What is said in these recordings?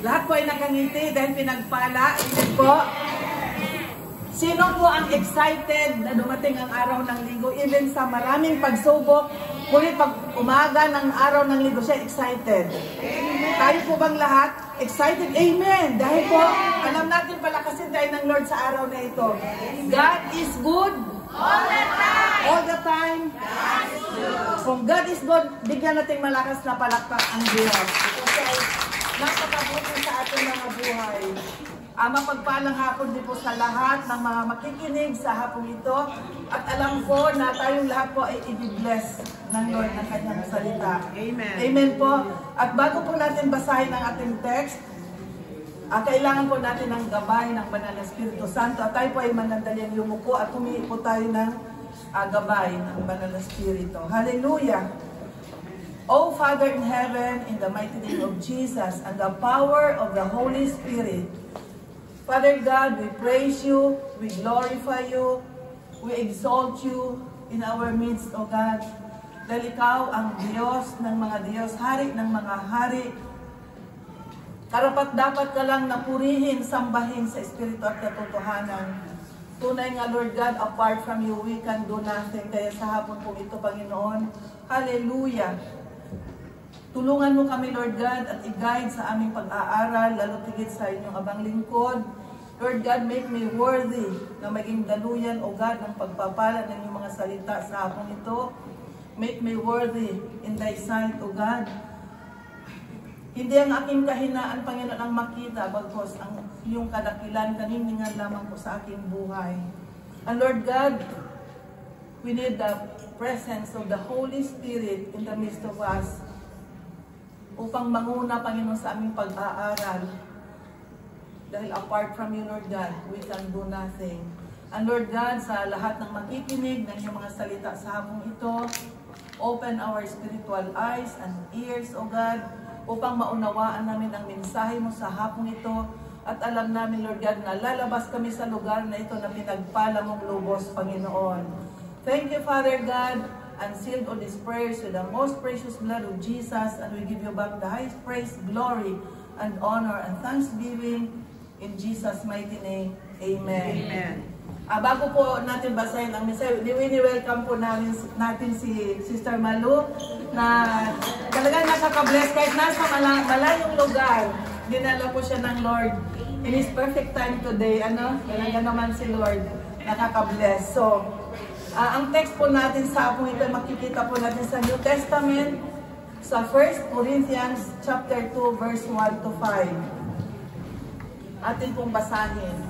Lahat po ay nakangiti dahil pinagpala. Amen po. Sino po ang excited na dumating ang araw ng linggo? Even sa maraming pagsubok, ngunit pag umaga ng araw ng linggo siya excited. Amen. Tayo po bang lahat excited? Amen. Dahil po, alam natin palakasin tayo ng Lord sa araw na ito. God is good. All the time. All the time. God is good. Kung God is good, bigyan natin malakas na palakpak ang Diyos. Okay. Napakabuti sa ating mga buhay. Mapagpalang hapon din po sa lahat ng mga makikinig sa hapon ito. At alam ko na tayong lahat po ay i-bless ng Lord ng kanyang salita. Amen. Amen po. At bago po natin basahin ang ating text, kailangan po natin ng gabay ng Banal na Espiritu Santo. At tayo po ay manandalian yumuko at humingi po tayo ng gabay ng Banal na Espiritu. Hallelujah! O Father in heaven, in the mighty name of Jesus and the power of the Holy Spirit, Father God, we praise you, we glorify you, we exalt you in our midst, O God. Dahil ikaw ang Diyos ng mga Diyos, hari ng mga hari. Karapat dapat ka lang napurihin, sambahin sa Espiritu at katotohanan. Tunay nga, Lord God, apart from you, we can do nothing. Kaya sa hapon po ito, Panginoon, hallelujah. Tulungan mo kami, Lord God, at i-guide sa aming pag-aaral, lalo tigit sa inyong abang lingkod. Lord God, make me worthy na maging daluyan, O God, ng pagpapala ng inyong mga salita sa hapon ito. Make me worthy in thy sight, O God. Hindi ang aking kahinaan, Panginoon, ang makita, bagkos ang iyong kadakilan, kaniningan lamang po sa aking buhay. And Lord God, we need the presence of the Holy Spirit in the midst of us upang manguna, Panginoon, sa aming pag-aaral. Dahil apart from you, Lord God, we can do nothing. And Lord God, sa lahat ng makikinig ng iyong mga salita sa hapong ito, open our spiritual eyes and ears, O God, upang maunawaan namin ang mensahe mo sa hapong ito. At alam namin, Lord God, na lalabas kami sa lugar na ito na pinagpala mong lubos, Panginoon. Thank you, Father God, and sealed all these prayers with the most precious blood of Jesus, and we give you back the highest praise, glory, and honor, and thanksgiving in Jesus' mighty name. Amen. Amen. Bago po natin basahin ang mensahe, welcome po natin si Sister Malu, na talagang nakaka-bless kahit nasa malayong lugar. Dinala po siya ng Lord in His perfect time today. Talaga naman si Lord, nakaka-bless. So, ang text po natin sa hapon ito, makikita po natin sa New Testament, sa 1 Corinthians chapter 2, verse 1 to 5. Atin pong basahin.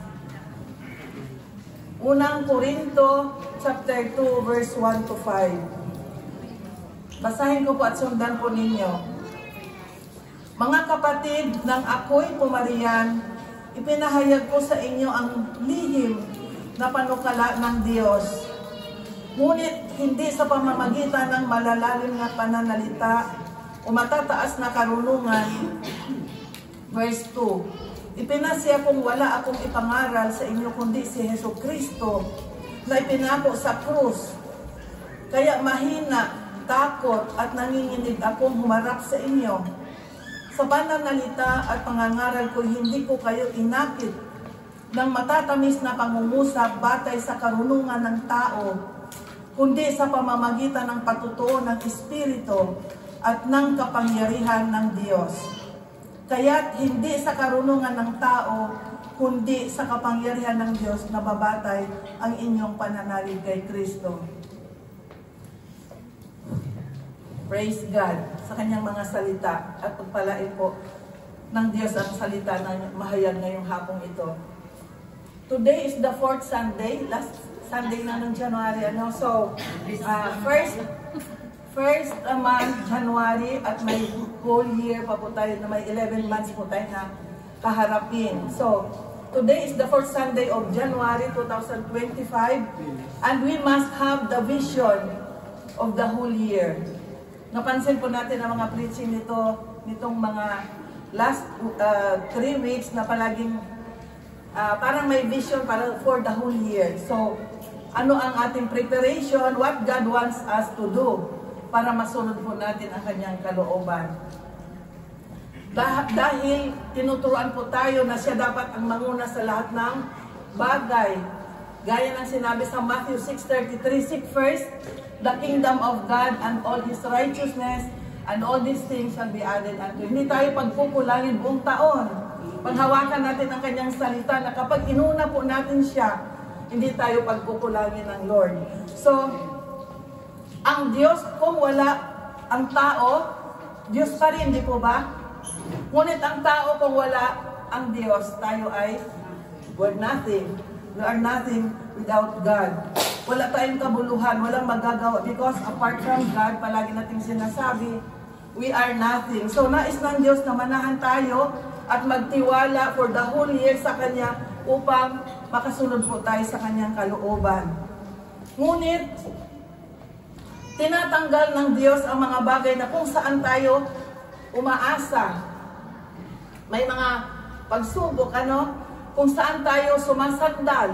Unang Korinto, chapter 2, verse 1 to 5. Basahin ko po at sundan po ninyo. Mga kapatid, nang ako'y pumariyan, ipinahayag ko sa inyo ang lihim na panukala ng Diyos. Ngunit hindi sa pamamagitan ng malalalim na pananalita o matataas na karunungan. Verse 2. Ipinasya kong wala akong ipangaral sa inyo kundi si Jesucristo na ipinako sa krus. Kaya mahina, takot at nanginginig akong humarap sa inyo. Sa pananalita at pangangaral ko, hindi ko kayo inakit ng matatamis na pangungusap batay sa karunungan ng tao, kundi sa pamamagitan ng patutuo ng Espiritu at ng kapangyarihan ng Diyos. Kaya't hindi sa karunungan ng tao, kundi sa kapangyarihan ng Diyos na babatay ang inyong pananalig kay Kristo. Praise God sa kanyang mga salita at pagpalain po ng Diyos ang salita na mahayag ngayong hapong ito. Today is the 4th Sunday, last Sunday na ng January. So, first month, January, at may whole year pa po tayo, na may 11 months po tayo na kaharapin. So, today is the 4th Sunday of January 2025, and we must have the vision of the whole year. Napansin po natin ang mga preaching nitong mga last 3 weeks na palaging parang may vision para for the whole year. So, ano ang ating preparation, what God wants us to do para masunod po natin ang kanyang kalooban. Dahil tinuturuan po tayo na siya dapat ang manguna sa lahat ng bagay. Gaya ng sinabi sa Matthew 6:33, "Seek first the kingdom of God and all His righteousness, and all these things shall be added unto you." Hindi tayo pagkukulangin buong taon. Paghawakan natin ang kanyang salita na kapag inuna po natin siya, hindi tayo pagkukulangin ng Lord. So, ang Diyos, kung wala ang tao, Diyos pa rin, di po ba? Ngunit ang tao, kung wala ang Diyos, tayo ay we're nothing. We are nothing without God. Wala tayong kabuluhan, walang magagawa. Because apart from God, palagi nating sinasabi, we are nothing. So nais ng Diyos na manahan tayo at magtiwala for the whole year sa Kanya upang makasunod po tayo sa Kanyang kalooban. Ngunit, tinatanggal ng Diyos ang mga bagay na kung saan tayo umaasa. May mga pagsubok, kung saan tayo sumasandal,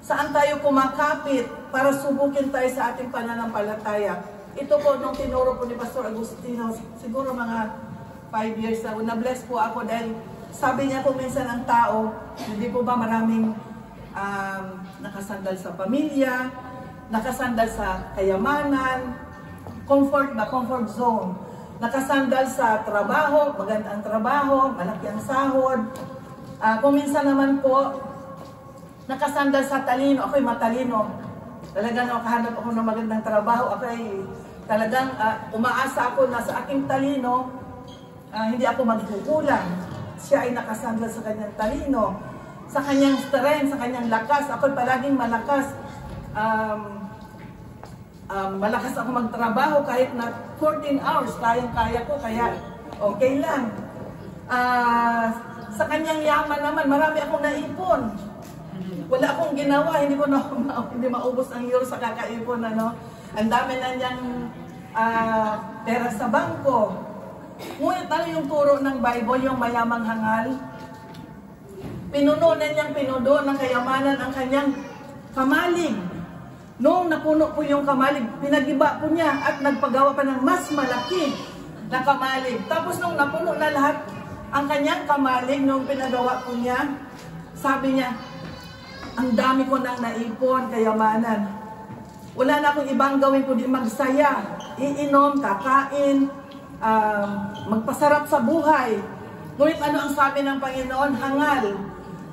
saan tayo kumakapit para subukin tayo sa ating pananampalataya. Ito po, nung tinuro po ni Pastor Agustino, siguro mga 5 years ago, na-bless po ako dahil sabi niya po minsan ang tao, hindi po ba maraming nakasandal sa pamilya, nakasandal sa kayamanan, comfort zone, nakasandal sa trabaho, magandang trabaho, malaki ang sahod. Kung minsan naman po, nakasandal sa talino, ako'y matalino. Talagang nakahanap ako ng magandang trabaho, ako'y talagang umaasa ako na sa aking talino, hindi ako magkukulang. Siya ay nakasandal sa kanyang talino, sa kanyang strength, sa kanyang lakas. Ako'y palaging malakas. Malakas ako magtrabaho kahit na 14 hours, kayang-kaya ko, kaya okay lang. Sa kanyang yaman naman, marami akong naipon. Wala akong ginawa, hindi maubos ang euro sa kakaipon. Ang dami na niyang pera sa bangko. Ngunit yung turo ng Bible, yung mayamang hangal? Pinuno na niyang pinudo ng kayamanan ang kanyang kamalig. Noong napuno po yung kamalig, pinagiba po niya at nagpagawa pa ng mas malaki na kamalig. Tapos nung napuno na lahat, ang kanyang kamalig, nung pinagawa po niya, sabi niya, ang dami ko nang naipon, kayamanan. Wala na akong ibang gawin kundi magsaya, iinom, kakain, magpasarap sa buhay. Ngunit ano ang sabi ng Panginoon? Hangal.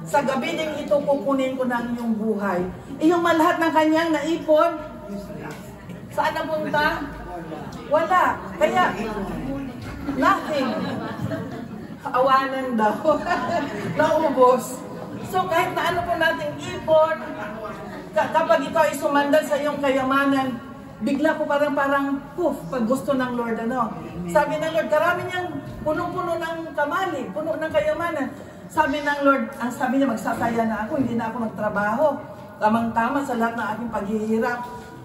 Sa gabi din ito kukunin ko ng inyong buhay. Iyong malahat ng kanyang naipon, saan napunta? Wala. Kaya, nothing. Awanan daw. Naubos. So kahit na ano po nating ipon, kapag ikaw ay sumandal sa iyong kayamanan, bigla po parang poof, pag gusto ng Lord, Sabi ng Lord, karami niyang punong-puno ng kamalig, puno ng kayamanan. Sabi ng Lord, ang sabi niya, magsasaya na ako, hindi na ako magtrabaho. Tamang-tama sa lahat ng aking paghihirap.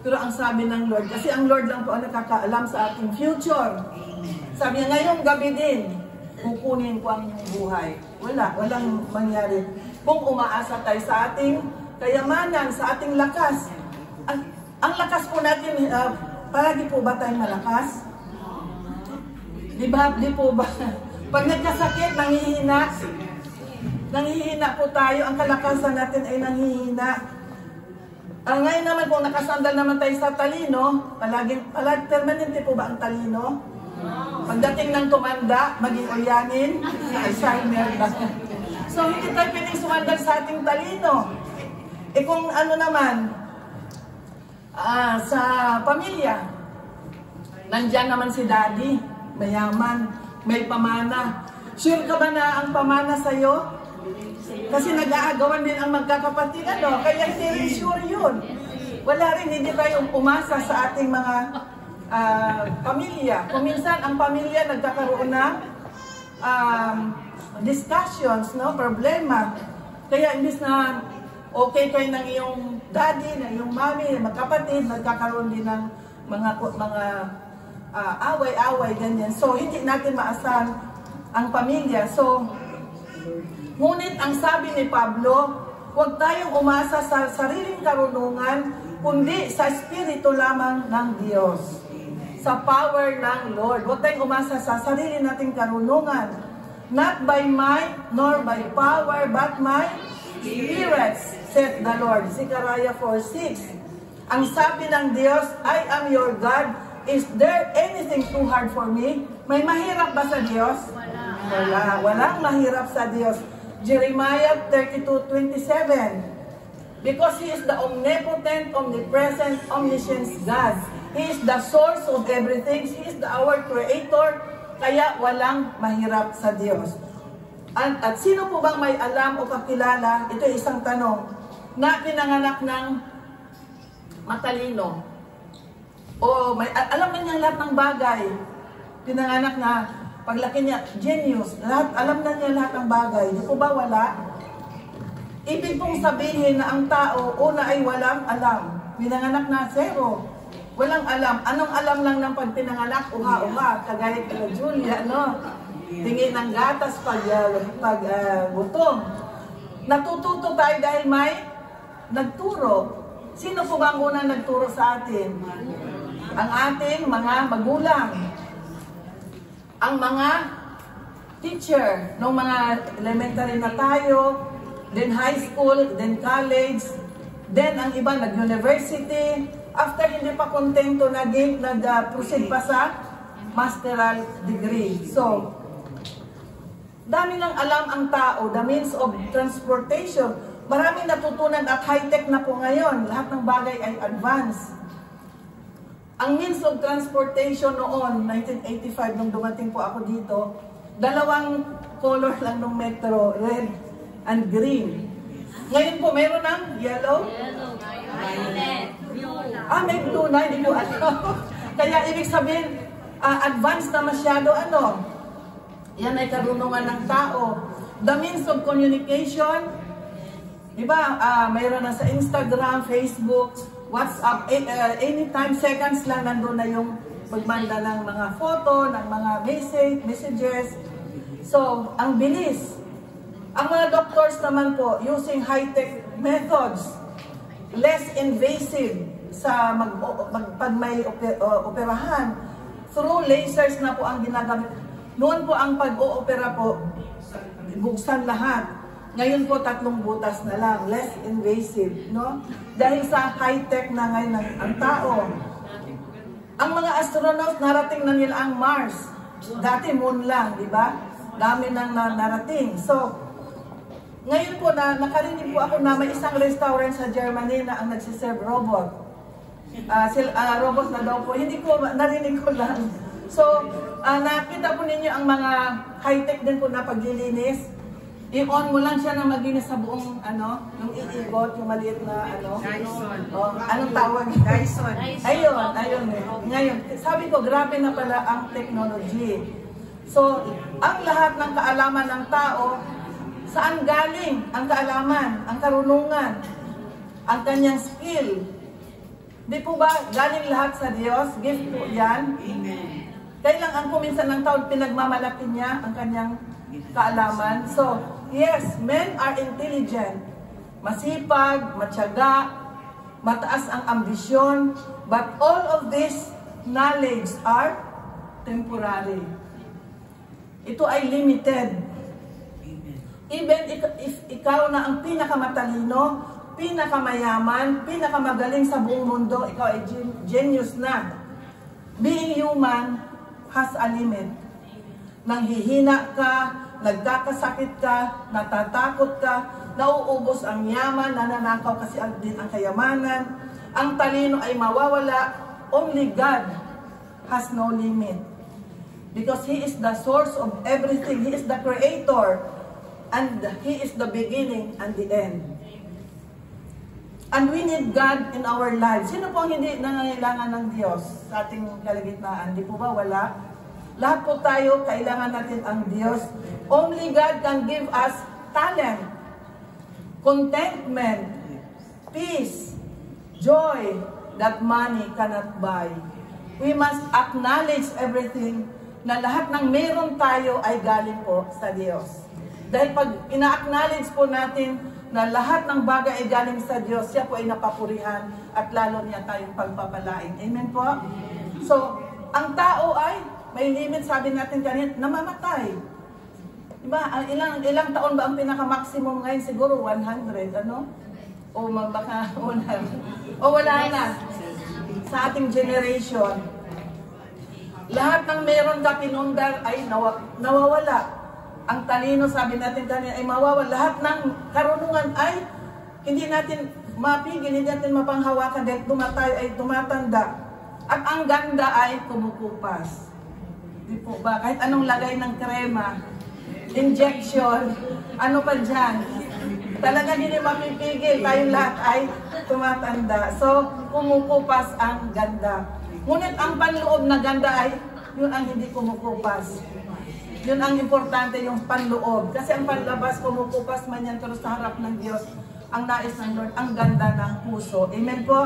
Pero ang sabi ng Lord, kasi ang Lord lang po ang nakakaalam sa ating future. Sabi niya, ngayong gabi din, kukunin ko ang iyong buhay. Walang mangyari. Kung umaasa tayo sa ating kayamanan, sa ating lakas. Ang lakas po natin, palagi po ba tayong malakas? Di po ba? Pag nagkasakit, nanghihina po tayo, ang kalakasan natin ay nanghihina. Ngayon naman kung nakasandal naman tayo sa talino, palagi permanente po ba ang talino? Pagdating ng tumanda, maging ulyanin, Alzheimer na. So hindi tayo pwedeng sumandal sa ating talino. Kung ano naman, sa pamilya, nandyan naman si daddy, mayaman, may pamana. Sure ka ba na ang pamana sa'yo? Kasi nag-aagawan din ang magkakapatid, kaya hindi rin sure yun. Wala rin, hindi tayo umasa sa ating mga pamilya. Kung minsan ang pamilya nagkakaroon ng discussions, problema. Kaya imbis na okay kayo ng iyong daddy, ng iyong mommy, magkapatid, nagkakaroon din ng mga away-away, ganyan. So, hindi natin maasahan ang pamilya. So, ngunit ang sabi ni Pablo, huwag tayong umasa sa sariling karunungan, kundi sa Espiritu lamang ng Diyos. sa power ng Lord. Huwag tayong umasa sa sarili nating karunungan. Not by might, nor by power, but my Spirit, said the Lord. Zechariah 4:6. Ang sabi ng Diyos, I am your God. Is there anything too hard for me? May mahirap ba sa Diyos? Wala. Walang mahirap sa Diyos. Jeremiah 32:27. Because He is the omnipotent, omnipresent, omniscient God. He is the source of everything. He is our Creator. Kaya walang mahirap sa Diyos. At sino po bang may alam o kakilala, ito ay isang tanong, na pinanganak ng matalino? O alam na niya lahat ng bagay. Pinanganak na paglaki niya, genius. Alam na niya lahat ng bagay. Di po ba wala? Ibig pong sabihin na ang tao, una ay walang alam. Pinanganak na zero. Walang alam. Anong alam lang ng pagpinanganak? Uha-uha. Kagaya kila Julia, no? Tingin ng gatas pag gutom. Natututo tayo dahil may nagturo. Sino po ba ang unang nagturo sa atin? Ang ating mga magulang. Ang mga teacher, nung mga elementary na tayo, then high school, then college, then ang iba nag-university. After hindi pa kontento, nag-proceed pa sa masteral degree. So, dami ng alam ang tao, the means of transportation. Maraming natutunan at high-tech na po ngayon. Lahat ng bagay ay advanced. Ang means of transportation noon, 1985, nung dumating po ako dito, dalawang color lang ng metro, red and green. Ngayon po, meron ng yellow? Violet. May blue na, hindi ko alam. Kaya ibig sabihin, advanced na masyado, yan ay karunungan ng tao. The means of communication, di ba, mayroon na sa Instagram, Facebook, WhatsApp, anytime, seconds lang nandun na yung magmanda ng mga photo, ng mga messages. So, ang bilis. Ang mga doctors naman po, using high-tech methods, less invasive sa pag may operahan. Through lasers na po ang ginagamit. Noon po ang pag-oopera po, buksan lahat. Ngayon po 3 butas na lang, less invasive, no? Dahil sa high-tech na ngayon ang tao. Ang mga astronaut, narating na nila ang Mars. Dati moon lang, di ba? Dami nang narating. So, ngayon po nakarinig po ako na may isang restaurant sa Germany na ang nagsiserve robot. Robot na daw po. Hindi ko, narinig ko lang. So, nakita po ninyo ang mga high-tech din po na paglilinis. I-on mo lang siya na maginis sa buong, yung iigot, yung maliit na, Dyson. Anong tawag? Dyson. Ayun. Ngayon, sabi ko, grabe na pala ang technology. So, ang lahat ng kaalaman ng tao, saan galing ang kaalaman, ang karunungan, ang kanyang skill? Di po ba galing lahat sa Diyos? Gift po yan. Amen. Kailang ang kuminsan ng taon, pinagmamalaki niya ang kanyang kaalaman. So, yes, men are intelligent, masipag, matyaga, mataas ang ambisyon, but all of this knowledge are temporary. Ito ay limited. Even if ikaw na ang pinakamatalino, pinakamayaman, pinakamagaling sa buong mundo, ikaw ay genius na. Being human has a limit. Nanghihina ka, nagkakasakit ka, natatakot ka, nauubos ang yaman, nananakaw kasi din ang kayamanan, ang talino ay mawawala. Only God has no limit. Because He is the source of everything. He is the Creator. And He is the beginning and the end. And we need God in our lives. Sino po ang hindi nangangailangan ng Diyos sa ating kalagitnaan? Di po ba wala? Lahat po tayo, kailangan natin ang Diyos. Only God can give us talent, contentment, peace, joy that money cannot buy. We must acknowledge everything na lahat ng meron tayo ay galing po sa Diyos. Dahil pag ina-acknowledge po natin na lahat ng bagay ay galing sa Diyos, siya po ay napapurihan at lalo niya tayong pagpapalain. Amen po? So, ang tao ay may limit, sabi natin kanina, namamatay. Diba? Ilang taon ba ang pinaka-maximum ngayon? Siguro 100, ano? O baka wala na. Sa ating generation, lahat ng meron ka pinundar ay nawawala. Ang talino, sabi natin kanina, ay mawawala. Lahat ng karunungan ay hindi natin mapigil, hindi natin mapanghawakan dahil tumatanda. At ang ganda ay kumukupas. Di po ba? Kahit anong lagay ng krema, injection, ano pa dyan, talaga hindi mapipigil. Tayong lahat ay tumatanda. So, kumukupas ang ganda. Ngunit ang panloob na ganda ay, yun ang hindi kumukupas. Yun ang importante, yung panloob. Kasi ang panlabas, kumukupas man yan, pero sa harap ng Diyos, ang nais ng Lord, ang ganda ng puso. Amen po?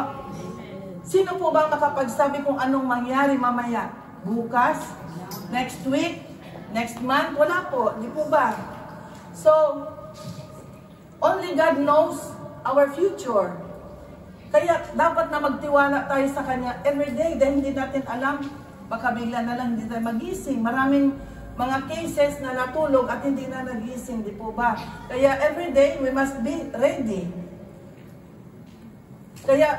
Sino po ba makapagsabi kung anong mangyari mamaya? Bukas? Next week? Next month? Wala po. Di po ba? So, only God knows our future. Kaya dapat na magtiwala tayo sa Kanya everyday dahil hindi natin alam, baka bigla na lang hindi tayo magising. Maraming mga cases na natulog at hindi na nagising, di po ba? Kaya everyday we must be ready. Kaya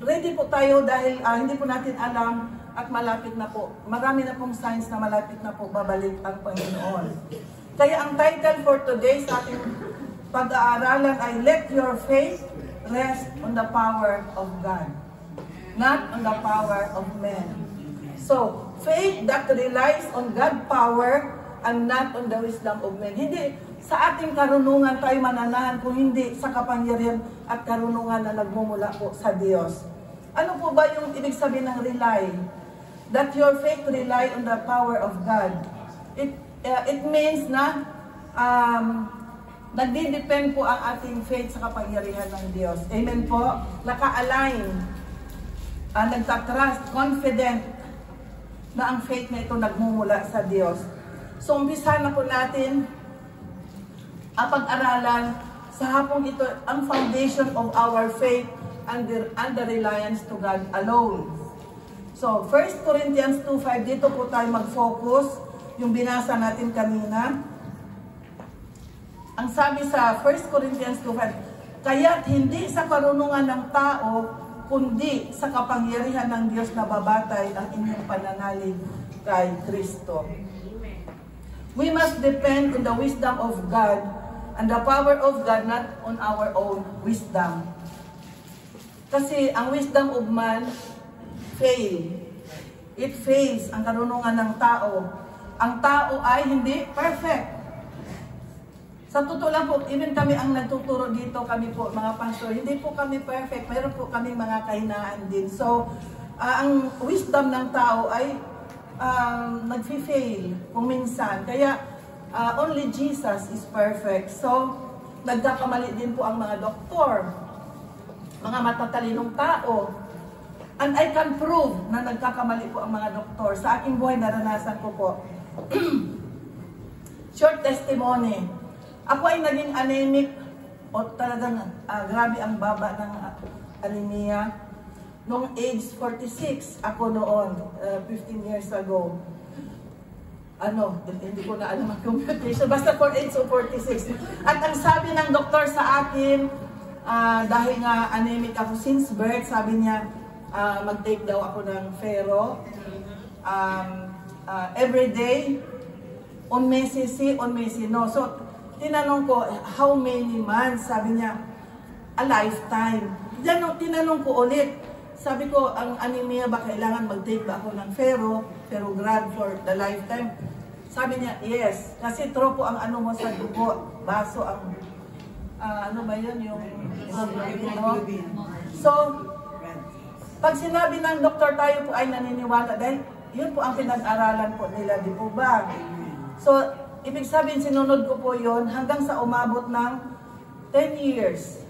ready po tayo dahil hindi po natin alam at malapit na po. Marami na pong signs na malapit na po babalik ang Panginoon. Kaya ang title for today sa ating pag-aaralan ay Let Your Faith Rest on the Power of God, not on the power of men. So, faith that relies on God's power and not on the wisdom of men. Hindi sa ating karunungan tayo mananahan, kung hindi sa kapangyarihan at karunungan na nagmumula po sa Diyos. Ano po ba yung ibig sabihin ng rely? That your faith rely on the power of God. It means na nagdi-depend po ang ating faith sa kapangyarihan ng Diyos. Amen po? Naka-align, nagtatrust, confident na ang faith na ito nagmumula sa Diyos. So, umpisa na po natin ang pag-aralan sa hapong ito, ang foundation of our faith and the reliance to God alone. So, 1 Corinthians 2:5, dito po tayo mag-focus, yung binasa natin kanina. Ang sabi sa 1 Corinthians 2:5, kaya't hindi sa karunungan ng tao, kundi sa kapangyarihan ng Diyos na babatay ang inyong pananalig kay Kristo. We must depend on the wisdom of God and the power of God, not on our own wisdom. Kasi ang wisdom of man fail. It fails ang karunungan ng tao. Ang tao ay hindi perfect. Sa totoo lang po, even kami ang nagtuturo dito, kami po, mga pastor, hindi po kami perfect. Mayroon po kami mga kahinaan din. So, ang wisdom ng tao ay nag-fail kung minsan. Kaya, only Jesus is perfect. So, nagkakamali din po ang mga doktor, mga matatalinong tao. And I can prove na nagkakamali po ang mga doktor. Sa aking buhay, naranasan ko po. Short testimony. Ako ay naging anemic o talagang grabe ang baba ng anemia. Noong age 46, ako noon, 15 years ago. Hindi ko na alam ang computation. Basta 48 o 46. At ang sabi ng doktor sa akin, dahil nga anemic ako since birth, sabi niya, mag-take daw ako ng ferro. Every day, on Messi si, on Messi no. So, tinanong ko, how many months? Sabi niya, a lifetime. Tinanong ko ulit. Sabi ko, ang anemia ba kailangan mag-take ba ako ng ferrograd for the lifetime? Sabi niya, yes. Kasi tropo ang ano mo sa dugo. Baso ang, ano ba yun? Yung hemoglobin. So, pag sinabi ng doktor, tayo po ay naniniwala dahil yun po ang pinag-aralan po nila, di po ba? So, ibig sabihin, sinunod ko po yun hanggang sa umabot ng 10 years.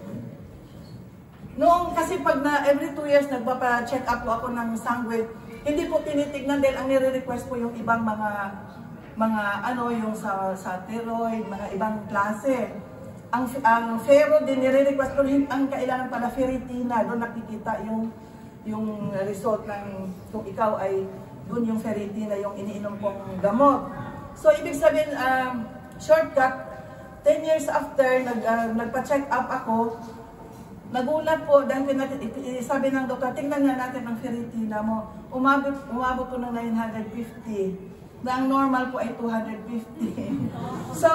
Noong kasi pag every 2 years nagpapa-check up po ako ng sangue, hindi po tinitignan dahil ang nire-request po yung ibang mga yung sa thyroid, mga ibang klase. Ang ferro din nire-request ko, ang kailangan pala ferritina, doon nakikita yung yung result ng kung ikaw ay dun yung ferritina yung iniinom kong gamot. So ibig sabihin, shortcut, 10 years after nagpa-check up ako, nagulat po dahil sabi ng doktor, tingnan nga natin ang ferritina mo. Umabot po ng 950. Na ang normal po ay 250. So,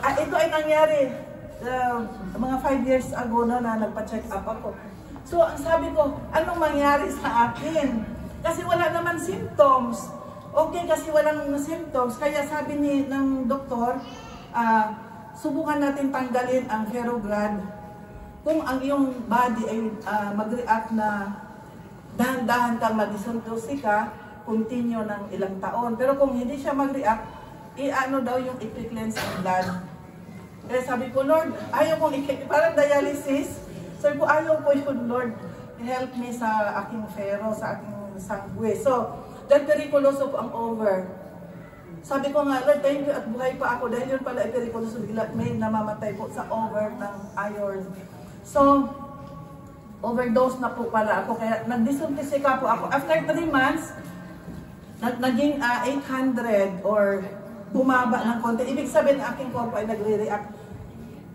ito ay nangyari mga 5 years ago na nagpa-check up ako. So, ang sabi ko, anong mangyari sa akin? Kasi wala naman symptoms. Okay, kasi walang symptoms. Kaya sabi ng doktor, subukan natin tanggalin ang Ferrograd. Kung ang iyong body ay mag-react na dahan-dahan kang mag-disintoxika, continue ng ilang taon. Pero kung hindi siya mag-react, i-ano daw yung i-cleanse ang blood. Kaya sabi ko, Lord, ayaw kong parang dialysis. Sabi ko, ayaw ko yun, Lord. Help me sa aking ferro, sa aking sangue. So, dahil perikuloso po ang over. Sabi ko nga, Lord, thank you at buhay pa ako. Dahil yun pala ay perikuloso, may namamatay po sa over ng iron. So, overdose na po pala ako. Kaya nagdisintoxika po ako. After 3 months, naging 800 or bumaba ng konti. Ibig sabihin, aking korpo ay nagre-react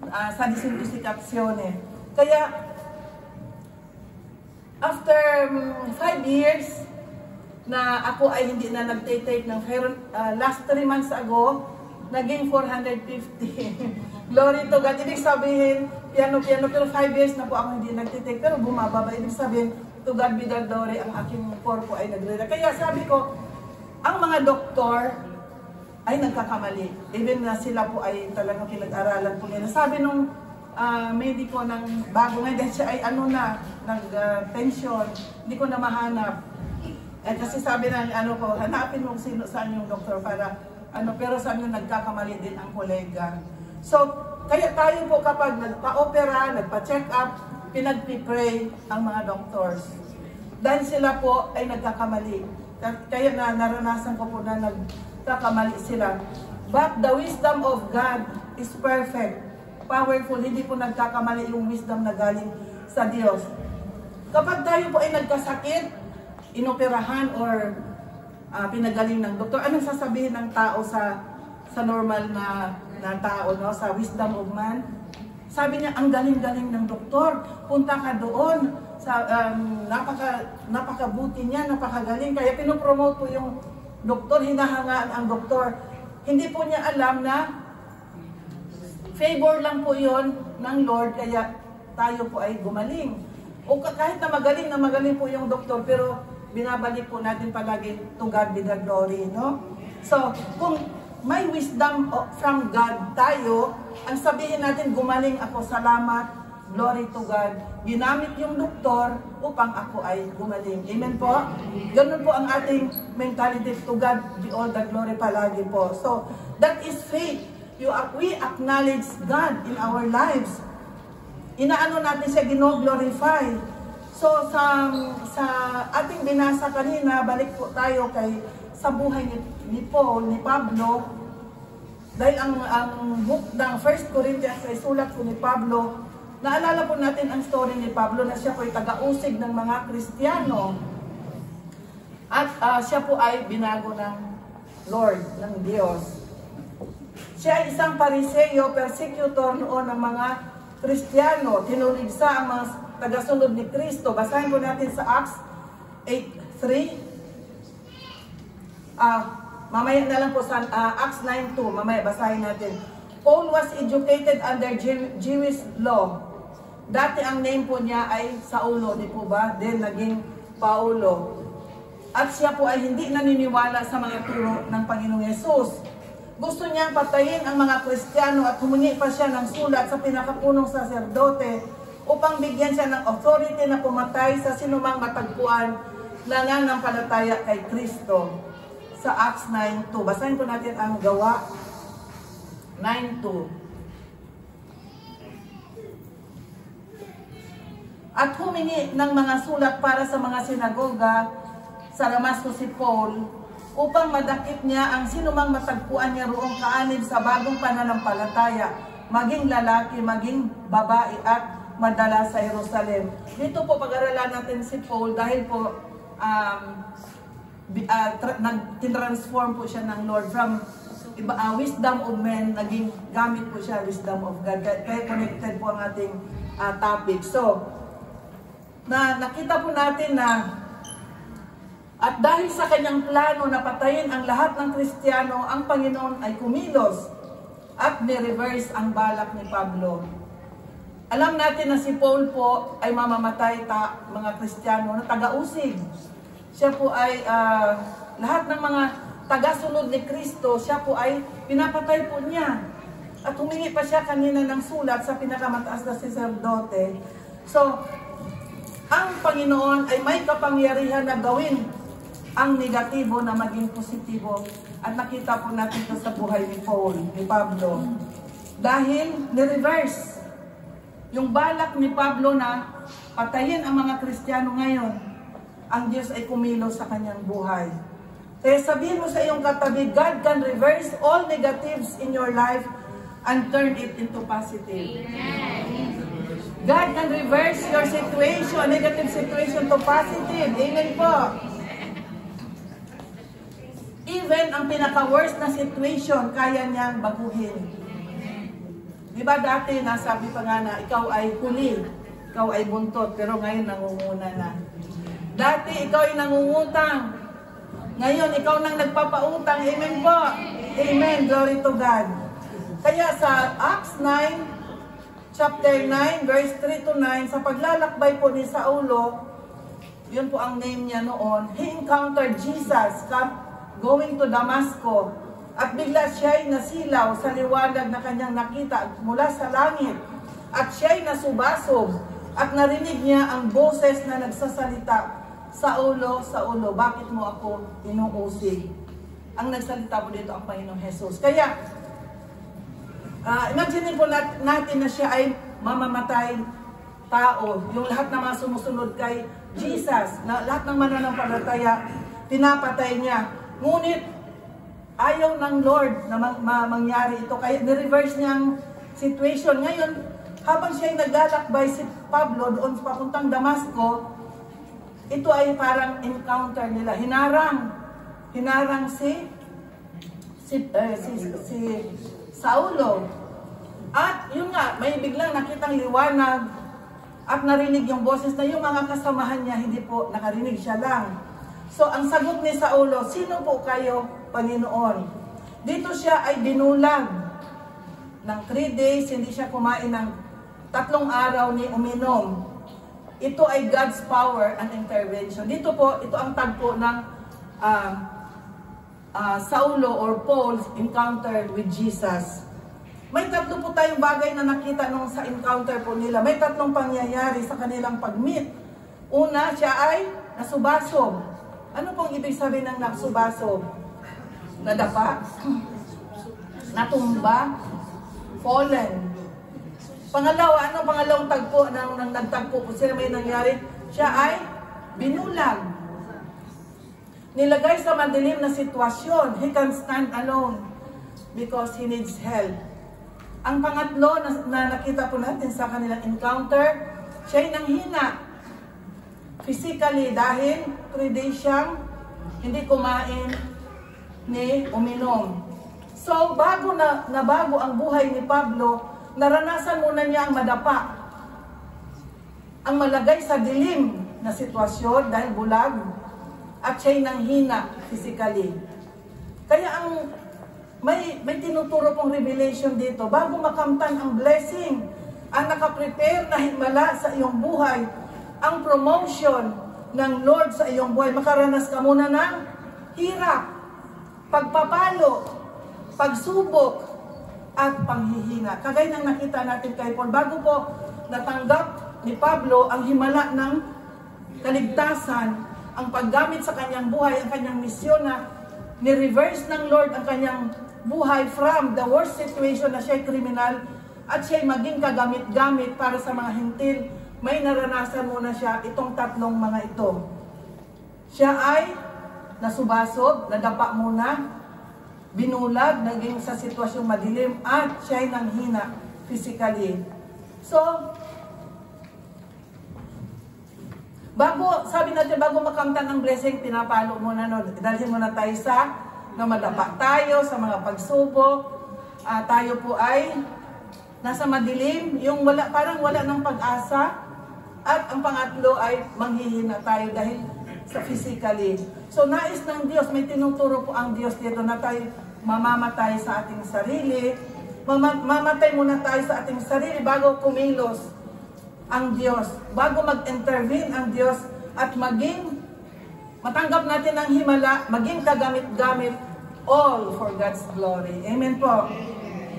sa disintoxikasyon eh. Kaya, after 5 years na ako ay hindi na nag-take ng ferro, last 3 months ago, naging 450. Glory to God. Ibig sabihin, piano-piano, pero 5 years na po ako hindi nag-take, pero bumababa. Ibig sabihin, to God be the glory, ang aking korpo ay nagre-react. Kaya sabi ko, ang mga doktor ay nagkakamali. Even na sila po ay talagang pinag-aralan po nila. Sabi nung mediko ng bago ngayon, dahil siya ay nag-pension, hindi ko na mahanap. Kasi sabi ng ko, hanapin mo saan yung doktor para pero sabi nyo nagkakamali din ang kolega. So, kaya tayo po kapag nagpa-opera, nagpa-check up, pinagpipray ang mga doctors. Dahil sila po ay nagkakamali. Kaya naranasan ko po na nagkakamali sila. But the wisdom of God is perfect, powerful. Hindi po nagkakamali yung wisdom na galing sa Diyos. Kapag tayo po ay nagkasakit, inoperahan or pinagaling ng doktor, anong sasabihin ng tao sa normal na tao, no? Sa wisdom of man? Sabi niya, ang galing-galing ng doktor, punta ka doon, sa napakabuti niya, napakagaling. Kaya pinopromote po yung doktor, hinahangaan ang doktor. Hindi po niya alam na favor lang po yon ng Lord, kaya tayo po ay gumaling. O kahit na magaling po yung doktor, pero binabalik po natin palagi to God be the glory, no? So, kung may wisdom from God tayo, ang sabihin natin, gumaling ako, salamat, glory to God. Ginamit yung doktor upang ako ay gumaling. Amen po? Ganun po ang ating mentality, to God be all the glory palagi po. So, that is faith. We acknowledge God in our lives. Inaano natin siya, gino-glorify. So, sa ating binasa kanina, balik po tayo sa buhay ni Paul, ni Pablo. Dahil ang book ng 1 Corinthians ay sulat po ni Pablo. Naalala po natin ang story ni Pablo na siya po ay taga-usig ng mga Kristiyano. At siya po ay binago ng Lord, ng Diyos. Siya ay isang Pariseo, persecutor noon ng mga Kristiyano. Tinuligsa ang mga tagasunod ni Kristo. Basahin po natin sa Acts 8:3. Mamaya na lang po sa Acts 9:2. Mamaya basahin natin. Paul was educated under Jewish law. Dati ang name po niya ay Saulo, di po ba? Then naging Paulo. At siya po ay hindi naniniwala sa mga turo ng Panginoong Yesus. Gusto niyang patayin ang mga Kristiyano at humingi pa siya ng sulat sa pinakapunong saserdote upang bigyan siya ng authority na pumatay sa sinumang matagpuan na nananampalataya kay Kristo. Sa Acts 9:2. Basahin po natin ang Gawa 9:2. At humingi ng mga sulat para sa mga sinagoga sa Damascus si Paul upang madakip niya ang sinumang matagpuan niya roong kaanib sa bagong pananampalataya, maging lalaki, maging babae, at madala sa Jerusalem. Dito po pag-aralan natin si Paul dahil po nag-transform po siya ng Lord from wisdom of men, naging gamit po siya wisdom of God. Kaya connected po ang ating topic. So, nakita po natin na at dahil sa kanyang plano na patayin ang lahat ng Kristiyano, ang Panginoon ay kumilos at ni-reverse ang balak ni Pablo. Alam natin na si Paul po ay mamamatay mga Kristiyano na taga-usig. Siya po ay lahat ng mga taga-sunod ni Kristo, siya po ay pinapatay po niya. At humingi pa siya kanina ng sulat sa pinakamataas na saserdote. So, ang Panginoon ay may kapangyarihan na gawin ang negatibo na maging positibo. At nakita po natin ito sa buhay ni Paul, ni Pablo. Dahil ni-reverse yung balak ni Pablo na patayin ang mga Kristiyano ngayon, ang Diyos ay kumilos sa kanyang buhay. Kaya sabihin mo sa iyong katabi, God can reverse all negatives in your life and turn it into positive. Amen. God can reverse your situation, negative situation to positive. Amen po. Even ang pinaka-worst na situation, kaya niyang baguhin. Diba dati, nasabi pa nga na, ikaw ay huli, ikaw ay buntot, pero ngayon nangunguna na. Dati, ikaw ay nangungutang. Ngayon, ikaw nang nagpapautang. Amen po. Amen. Glory to God. Kaya sa Acts 9, chapter 9, verse 3 to 9, sa paglalakbay po ni Saulo, yun po ang name niya noon, he encountered Jesus going to Damascus. At bigla siya'y nasilaw sa liwanag na kanyang nakita mula sa langit. At siya'y nasubasog. At narinig niya ang boses na nagsasalita, Saulo, Saulo, bakit mo ako inuusig? Ang nagsalita po dito ang Panginoong Jesus. Kaya, imagine po natin na siya ay mamamatay tao. Yung lahat ng mga sumusunod kay Jesus, na lahat ng mananampalataya, pinapatay niya. Ngunit, ayaw ng Lord na mangyari ito. Kaya nireverse niya ang situation. Ngayon, habang siya ay naglalakbay si Pablo doon papuntang Damasco, ito ay parang encounter nila. Hinarang si Saulo. At yun nga, may biglang nakitang liwanag at narinig yung boses na yung mga kasamahan niya, hindi po nakarinig, siya lang. So, ang sagot ni Saulo, sino po kayo, Panginoon? Dito siya ay binulag ng 3 days, hindi siya kumain ng 3 araw ni uminom. Ito ay God's power and intervention. Dito po, ito ang tagpo ng Saulo or Paul's encounter with Jesus. May 3 po tayong bagay na nakita nung sa encounter po nila. May 3 pangyayari sa kanilang pag-meet. Una, siya ay nasubasog. Ano pong ibig sabihin ng nasubasog? Nadapa? Natumba? Fallen? Pangalawa, anong pangalawang tagpo nang nagtagpo po sila may nangyari? Siya ay binulag. Nilagay sa madilim na sitwasyon. He can stand alone because he needs help. Ang pangatlo na nakita po natin sa kanilang encounter, siya ay nanghina. Physically, dahil 3 days siyang hindi kumain ni uminom. So, bago ang buhay ni Pablo, naranasan muna niya ang madapa. Ang malagay sa dilim na sitwasyon dahil bulag at siya'y nanghina physically. Kaya may tinuturo pong revelation dito. Bago makamtan ang blessing, ang nakaprepare na himala sa iyong buhay, ang promotion ng Lord sa iyong buhay, makaranas ka muna ng hirap, pagpapalo, pagsubok, at panghihina. Kagaya ng nakita natin kay Paul, bago po natanggap ni Pablo ang himala ng kaligtasan, ang paggamit sa kanyang buhay, ang kanyang misyon na ni-reverse ng Lord ang kanyang buhay from the worst situation na siya'y kriminal at siya'y maging kagamit-gamit para sa mga hintil. May naranasan muna siya itong 3 mga ito. Siya ay nasubasog, nadapa muna, binulag, naging sa sitwasyong madilim, at siya ay nanghina physically. So, sabi natin, bago makamtan ang blessing, pinapalo muna, no? Dalhin muna tayo na madapa tayo sa mga pagsubok. Tayo po ay nasa madilim, yung parang wala ng pag-asa. At ang pangatlo ay manghihina tayo dahil sa physically. So nais ng Diyos, may tinuturo po ang Diyos dito na tayo mamamatay sa ating sarili. Mamatay muna tayo sa ating sarili bago kumilos ang Diyos. Bago mag-intervene ang Diyos at matanggap natin ang himala, maging kagamit-gamit, all for God's glory. Amen po.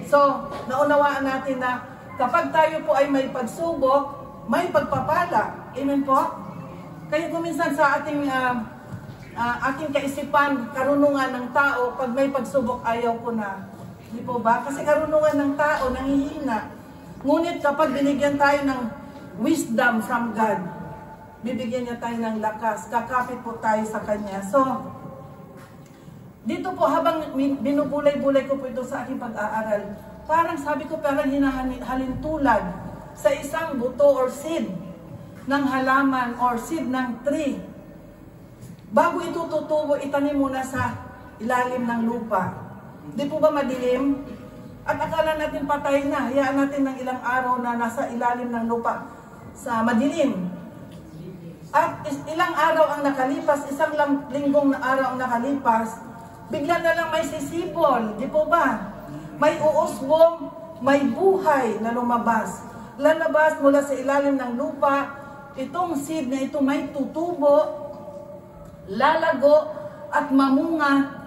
So, naunawaan natin na kapag tayo po ay may pagsubok, may pagpapala. Amen po? Kaya kuminsan sa ating kaisipan, karunungan ng tao, pag may pagsubok, ayaw ko na. Di po ba? Kasi karunungan ng tao, nanghihina. Ngunit kapag binigyan tayo ng wisdom from God, bibigyan niya tayo ng lakas, kakapit po tayo sa Kanya. So, dito po, habang binubulay-bulay ko po ito sa aking pag-aaral, parang sabi ko, parang hinahalintulad sa isang buto or seed ng halaman or seed ng tree. Bago ito tutubo, itanim muna sa ilalim ng lupa. Di po ba madilim? At akala natin patay na, hayaan natin ng ilang araw na nasa ilalim ng lupa sa madilim. At ilang araw ang nakalipas, isang linggong na araw ang nakalipas, bigla na lang may sisibol, di po ba? May uusbong, may buhay na lumabas. Lalabas mula sa ilalim ng lupa, itong seed na ito may tutubo, lalago at mamunga,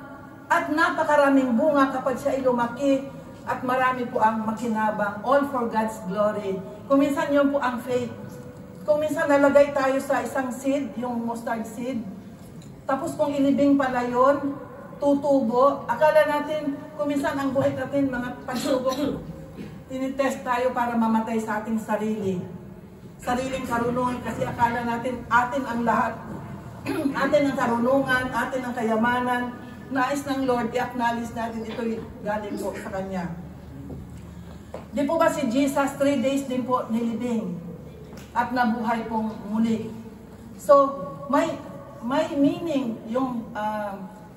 at napakaraming bunga kapag siya ay lumaki, at marami po ang makinabang, all for God's glory. Kung minsan yun po ang faith. Kung minsan nalagay tayo sa isang seed, yung mustard seed, tapos kung ilibing pala yun, tutubo. Akala natin, kung minsan ang buhay natin, mga pagsubok, tinitest tayo para mamatay sa ating sarili. Sariling karunungan, kasi akala natin, atin ang lahat. Atin ang karunungan, atin ang kayamanan. Nais ng Lord, i-acknowledge natin ito galing po sa Kanya. Di po ba si Jesus, 3 days din po nilibing at nabuhay pong muli. So, may meaning yung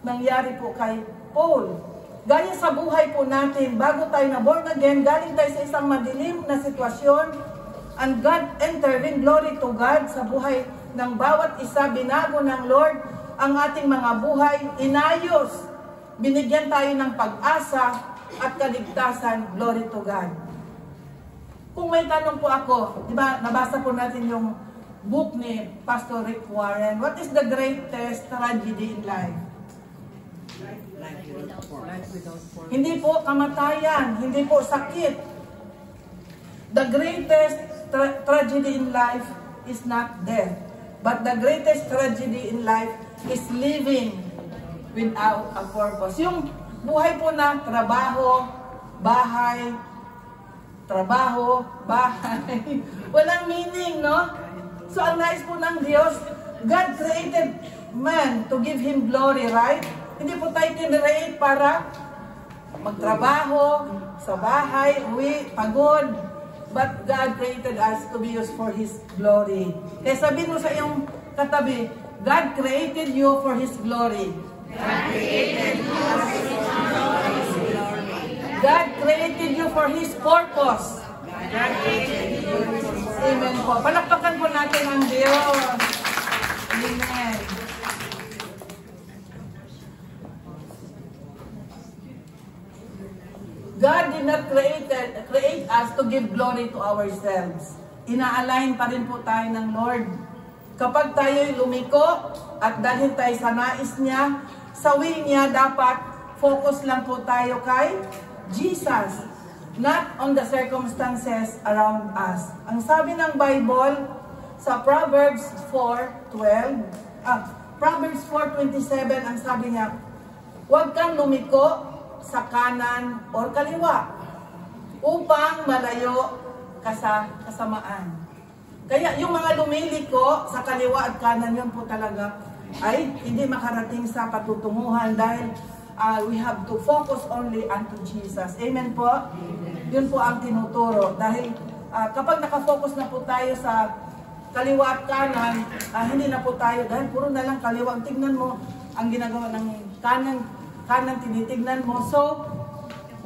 nangyari po kay Paul. Gaya sa buhay po natin, bago tayo na born again, galing tayo sa isang madilim na sitwasyon, and God intervened, glory to God, sa buhay ng bawat isa, binago ng Lord ang ating mga buhay, inayos, binigyan tayo ng pag-asa at kaligtasan, glory to God. Kung may tanong po ako, di ba, nabasa po natin yung book ni Pastor Rick Warren, what is the greatest tragedy in life? Life without purpose. Hindi po kamatayan, hindi po sakit. The greatest tragedy in life is not death, but the greatest tragedy in life is living without a purpose. Yung buhay po na trabaho, bahay, walang meaning, no? So ang nais po ng Diyos, God created man to give Him glory, right? Hindi po tayo kinreate para magtrabaho, sa bahay, uwi, pagod. But God created us to be used for His glory. Kaya sabihin mo sa iyong katabi, God created you for His glory. God created you for His glory. God created you for His purpose. God created you for His purpose. Amen po. Palakpakan po natin ang Diyos. Amen. God did not create us to give glory to ourselves. Ina-align pa rin po tayo ng Lord. Kapag tayo'y lumiko at dalhin tayo sa nais niya, sa will niya, dapat focus lang po tayo kay Jesus, not on the circumstances around us. Ang sabi ng Bible sa Proverbs 4:27, ang sabi niya, huwag kang lumiko sa kanan o kaliwa upang malayo ka sa kasamaan. Kaya yung mga lumiliko sa kaliwa at kanan, yun po talaga ay hindi makarating sa patutunguhan dahil we have to focus only unto Jesus. Amen po? Yun po ang tinuturo. Dahil kapag nakafocus na po tayo sa kaliwa at kanan, hindi na po tayo dahil puro na lang kaliwa. Tingnan mo ang ginagawa ng kanan tinitignan mo. So,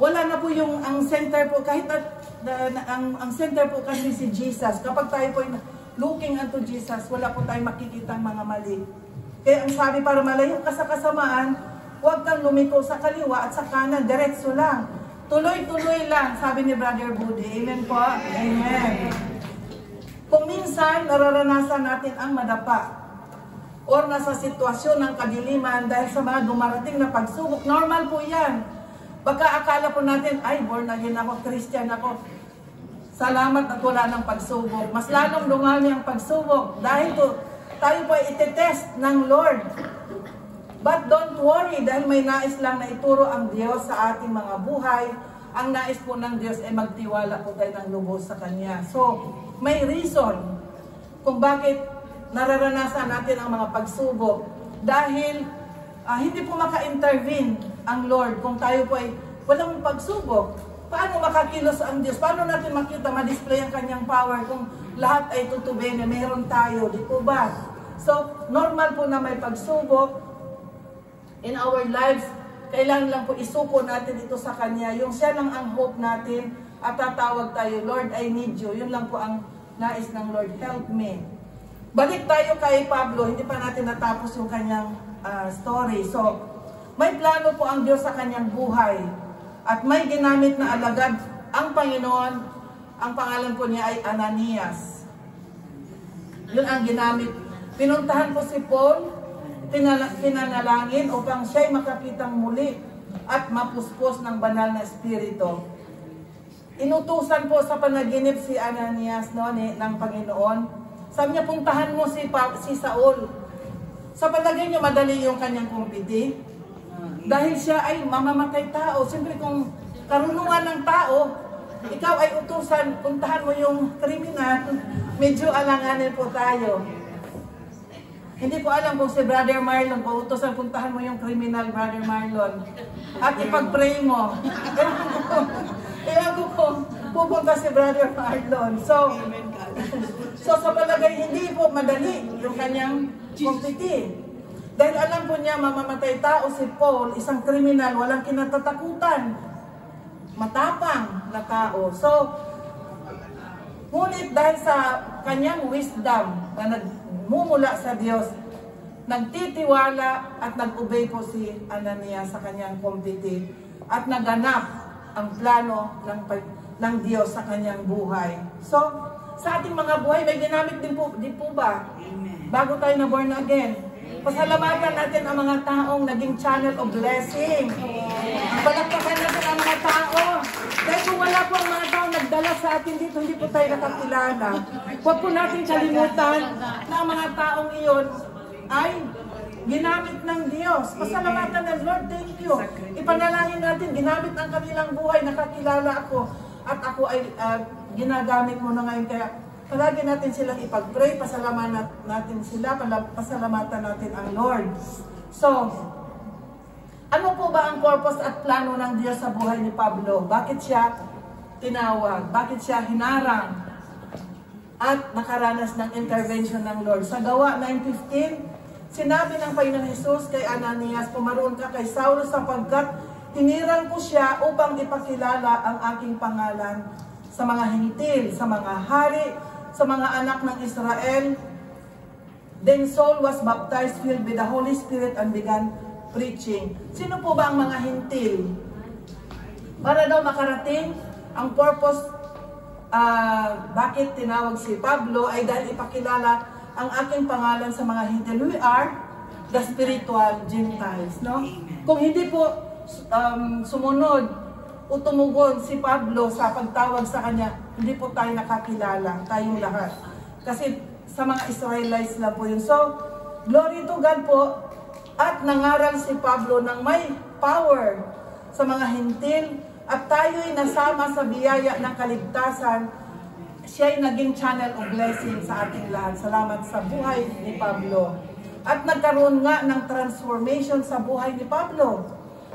wala na po yung ang center po, kahit ang center po kasi si Jesus. Kapag tayo po looking unto Jesus, wala po tayong makikita mga mali. Kaya ang sabi, para malayo ka sa kasamaan, huwag kang lumiko sa kaliwa at sa kanan, diretso lang. Tuloy-tuloy lang, sabi ni Brother Budi. Amen po? Amen. Kung minsan, nararanasan natin ang madapa or nasa sitwasyon ng kadiliman dahil sa mga dumarating na pagsubok, normal po yan. Baka akala po natin, ay, born again ako, Christian ako. Salamat at wala ng pagsubok. Mas lalong dumami ang pagsubok dahil tayo po ay itetest ng Lord. But don't worry dahil may nais lang na ituro ang Diyos sa ating mga buhay. Ang nais po ng Diyos ay magtiwala po tayo ng lubos sa Kanya. So, may reason kung bakit nararanasan natin ang mga pagsubok. Dahil hindi po maka-intervene ang Lord kung tayo po ay walang pagsubok. Paano makakilos ang Diyos? Paano natin makita, ma-display ang Kanyang power kung lahat ay tutubin na meron tayo, di po ba? So, normal po na may pagsubok in our lives. Kailangan lang po isuko natin ito sa Kanya. Yung siya lang ang hope natin at tatawag tayo, Lord, I need you. Yun lang po ang nais ng Lord, help me. Balik tayo kay Pablo, hindi pa natin natapos yung kanyang story. So, may plano po ang Diyos sa kanyang buhay. At may ginamit na alagad ang Panginoon. Ang pangalan po niya ay Ananias. Yun ang ginamit. Pinuntahan po si Paul, pinanalangin upang siya'y makakitang muli at mapuspos ng banal na espiritu. Inutusan po sa panaginip si Ananias ng Panginoon. Sabi niya, puntahan mo si Saul. Sa palagay niyo, madali yung kanyang kumpiti. Dahil siya ay mamamatay tao. Siyempre kung karunungan ng tao, ikaw ay utusan, puntahan mo yung kriminal, medyo alanganin po tayo. Hindi ko alam kung si Brother Marlon, kung utusan, puntahan mo yung kriminal, Brother Marlon, at ipag-pray mo. Kaya ko kung pupunta si Brother Marlon. So sa palagay, hindi po madali yung kanyang kumpiti. Dahil alam po niya, mamamatay tao si Paul, isang kriminal, walang kinatatakutan. Matapang na tao. So, ngunit dahil sa kanyang wisdom na nagmumula sa Diyos, nagtitiwala at nag-obey po si Ananias sa kanyang kumpiti at naganap ang plano ng Diyos sa kanyang buhay. So, sa ating mga buhay, may ginamit din po ba? Bago tayo na born again. Pasalamatan natin ang mga taong naging channel of blessing. Palakpakan natin ang mga tao. Dahil kung wala po ang mga taong nagdala sa atin dito, hindi po tayo nakakilala. Huwag po natin kalimutan na ang mga taong iyon ay ginamit ng Diyos. Pasalamatan ng Lord, thank you. Ipanalangin natin, ginamit ang kanilang buhay, nakakilala ako. At ako ay ginagamit mo na ngayon. Kaya palagi natin silang ipag-pray, pasalamatan natin sila, pasalamatan natin ang Lord. So, ano po ba ang purpose at plano ng Diyos sa buhay ni Pablo? Bakit siya tinawag? Bakit siya hinarang? At nakaranas ng intervention ng Lord. Sa Gawa 9:15, sinabi ng Panginoon Jesus kay Ananias, pumaroon ka kay Saulo sapagkat hinirang ko siya upang ipakilala ang aking pangalan sa mga hintil, sa mga hari, sa mga anak ng Israel. Then Saul was baptized, filled with the Holy Spirit, and began preaching. Sino po ba ang mga hintil? Para daw makarating, ang purpose, bakit tinawag si Pablo, ay dahil ipakilala ang aking pangalan sa mga hintil. We are the spiritual Gentiles, no? Kung hindi po sumunod o tumugon si Pablo sa pagtawag sa kanya, hindi po tayo nakakilala, tayong lahat. Kasi sa mga Israelites lang po yun. So, glory to God po. At nangaral si Pablo ng may power sa mga hintil. At tayo'y nasama sa biyaya ng kaligtasan. Siya'y naging channel of blessing sa ating lahat. Salamat sa buhay ni Pablo. At nagkaroon nga ng transformation sa buhay ni Pablo.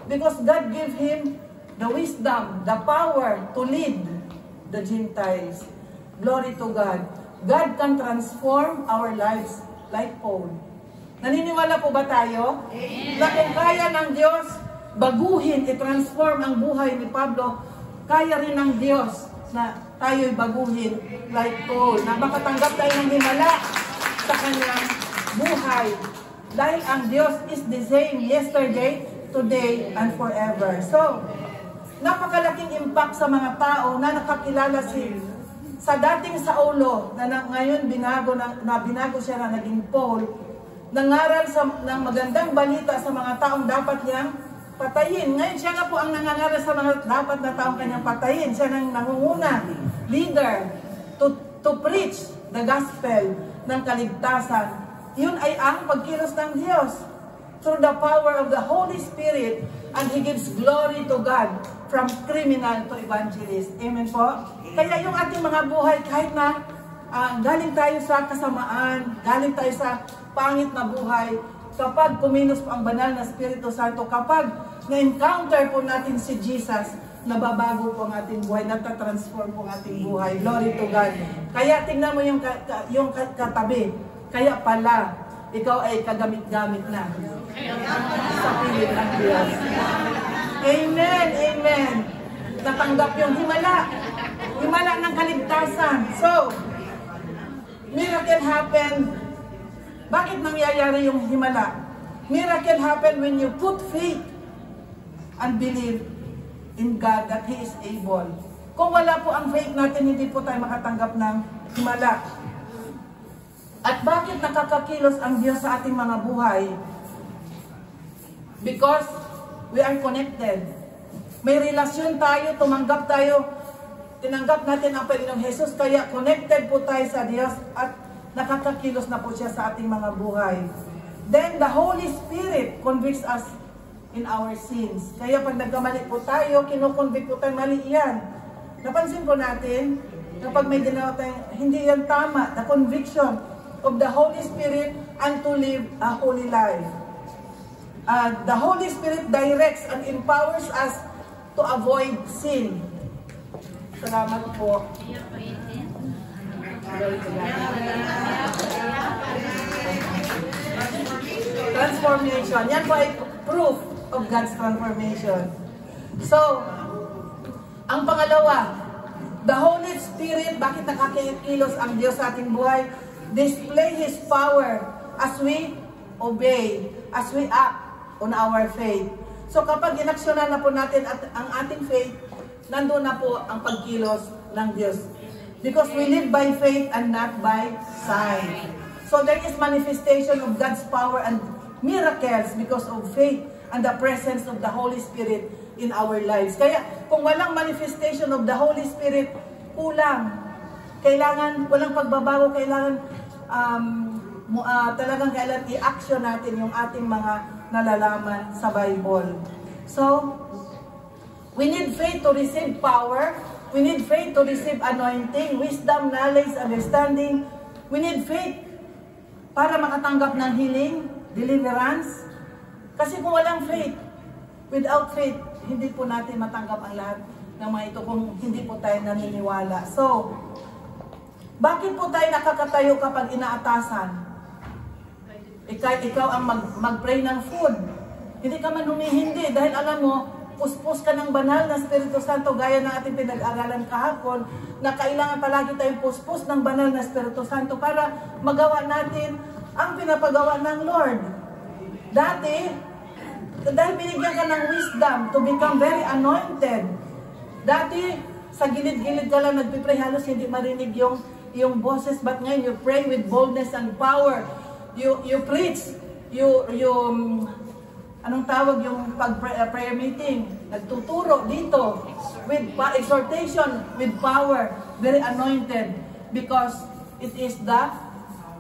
Because God gave him the wisdom, the power to lead the Gentiles. Glory to God. God can transform our lives like Paul. Naniniwala po ba tayo? Na kung kaya ng Diyos baguhin, i-transform ang buhay ni Pablo, kaya rin ng Diyos na tayo'y baguhin like Paul, na makatanggap tayo ng himala sa kanyang buhay. Dahil ang Diyos is the same yesterday, today, and forever. So, napakalaking impact sa mga tao na nakakilala sa dating Saulo, na ngayon binago siya na naging Paul, nangaral ng magandang balita sa mga taong dapat niyang patayin. Ngayon siya nga po ang nangangaral sa mga dapat na taong kanyang patayin. Siya nang nangunguna, leader, to preach the gospel ng kaligtasan. Yun ay ang pagkilos ng Diyos through the power of the Holy Spirit, and He gives glory to God from criminal to evangelist. Amen po? Kaya yung ating mga buhay, kahit na galing tayo sa kasamaan, galing tayo sa pangit na buhay, kapag kumilos po ang banal na Espiritu Santo, kapag na-encounter po natin si Jesus, nababago po ang ating buhay, natatransform po ang ating buhay. Glory to God. Kaya tingnan mo yung katabi. Kaya pala, ikaw ay kagamit-gamit na sa piling ng Diyos. Amen, amen. Natanggap yung himala. Himala ng kaligtasan. So, miracle happen. Bakit nangyayari yung himala? Miracle happen when you put faith and believe in God that He is able. Kung wala po ang faith natin, hindi po tayo makatanggap ng himala. At bakit nakakakilos ang Diyos sa ating mga buhay? Because we are connected. May relasyon tayo, tumanggap tayo, tinanggap natin ang Panginoong Jesus, kaya connected po tayo sa Diyos at nakakakilos na po siya sa ating mga buhay. Then the Holy Spirit convicts us in our sins. Kaya pag nagkamali po tayo, kinukonvict po tayo, mali yan. Napansin po natin, kapag may ginawa tayo, hindi yan tama, the conviction of the Holy Spirit and to live a holy life. The Holy Spirit directs and empowers us to avoid sin. Salamat po. Transformation. Yan po ay proof of God's transformation. So, ang pangalawa, the Holy Spirit, bakit nakakilos ang Diyos sa ating buhay? Display His power as we obey, as we act on our faith. So kapag inaksyonan na po natin ang ating faith, nandun na po ang pagkilos ng Diyos. Because we live by faith and not by sight. So there is manifestation of God's power and miracles because of faith and the presence of the Holy Spirit in our lives. Kaya kung walang manifestation of the Holy Spirit, kulang. Kailangan, walang pagbabago, kailangan talagang kailangan i-action natin yung ating mga nalalaman sa Bible. So, we need faith to receive power. We need faith to receive anointing, wisdom, knowledge, understanding. We need faith para makatanggap ng healing, deliverance. Kasi kung walang faith, without faith, hindi po natin matanggap ang lahat ng mga ito kung hindi po tayo naniniwala. So, bakit po tayo nakakatayo kapag inaatasan? Ikaw ang mag-pray ng food. Hindi ka man humihindi dahil alam mo, puspos ka ng banal na Espiritu Santo gaya ng ating pinag-aralan kahapon na kailangan palagi tayong puspos ng banal na Espiritu Santo para magawa natin ang pinapagawa ng Lord. Dati, dahil binigyan ka ng wisdom to become very anointed. Dati, sa gilid-gilid ka lang nagpipray, halos hindi marinig yung boses, but ngayon you pray with boldness and power. You preach, anong tawag yung prayer meeting, nagtuturo dito with exhortation, with power, very anointed, because it is the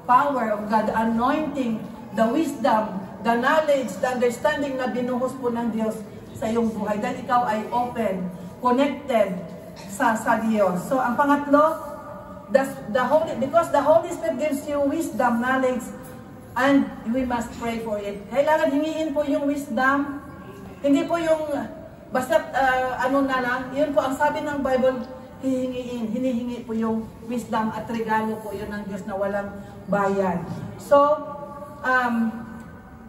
power of God, the anointing, the wisdom, the knowledge, the understanding na binuhos po ng Diyos sa iyong buhay. Dahil ikaw ay open, connected sa Diyos. So ang pangatlo, because the Holy Spirit gives you wisdom, knowledge, and we must pray for it. Kailangan hingiin po yung wisdom. Hindi po yung basta ano na lang. Yun po ang sabi ng Bible, hinihingi po yung wisdom at regalo po yun ng Diyos na walang bayad. So,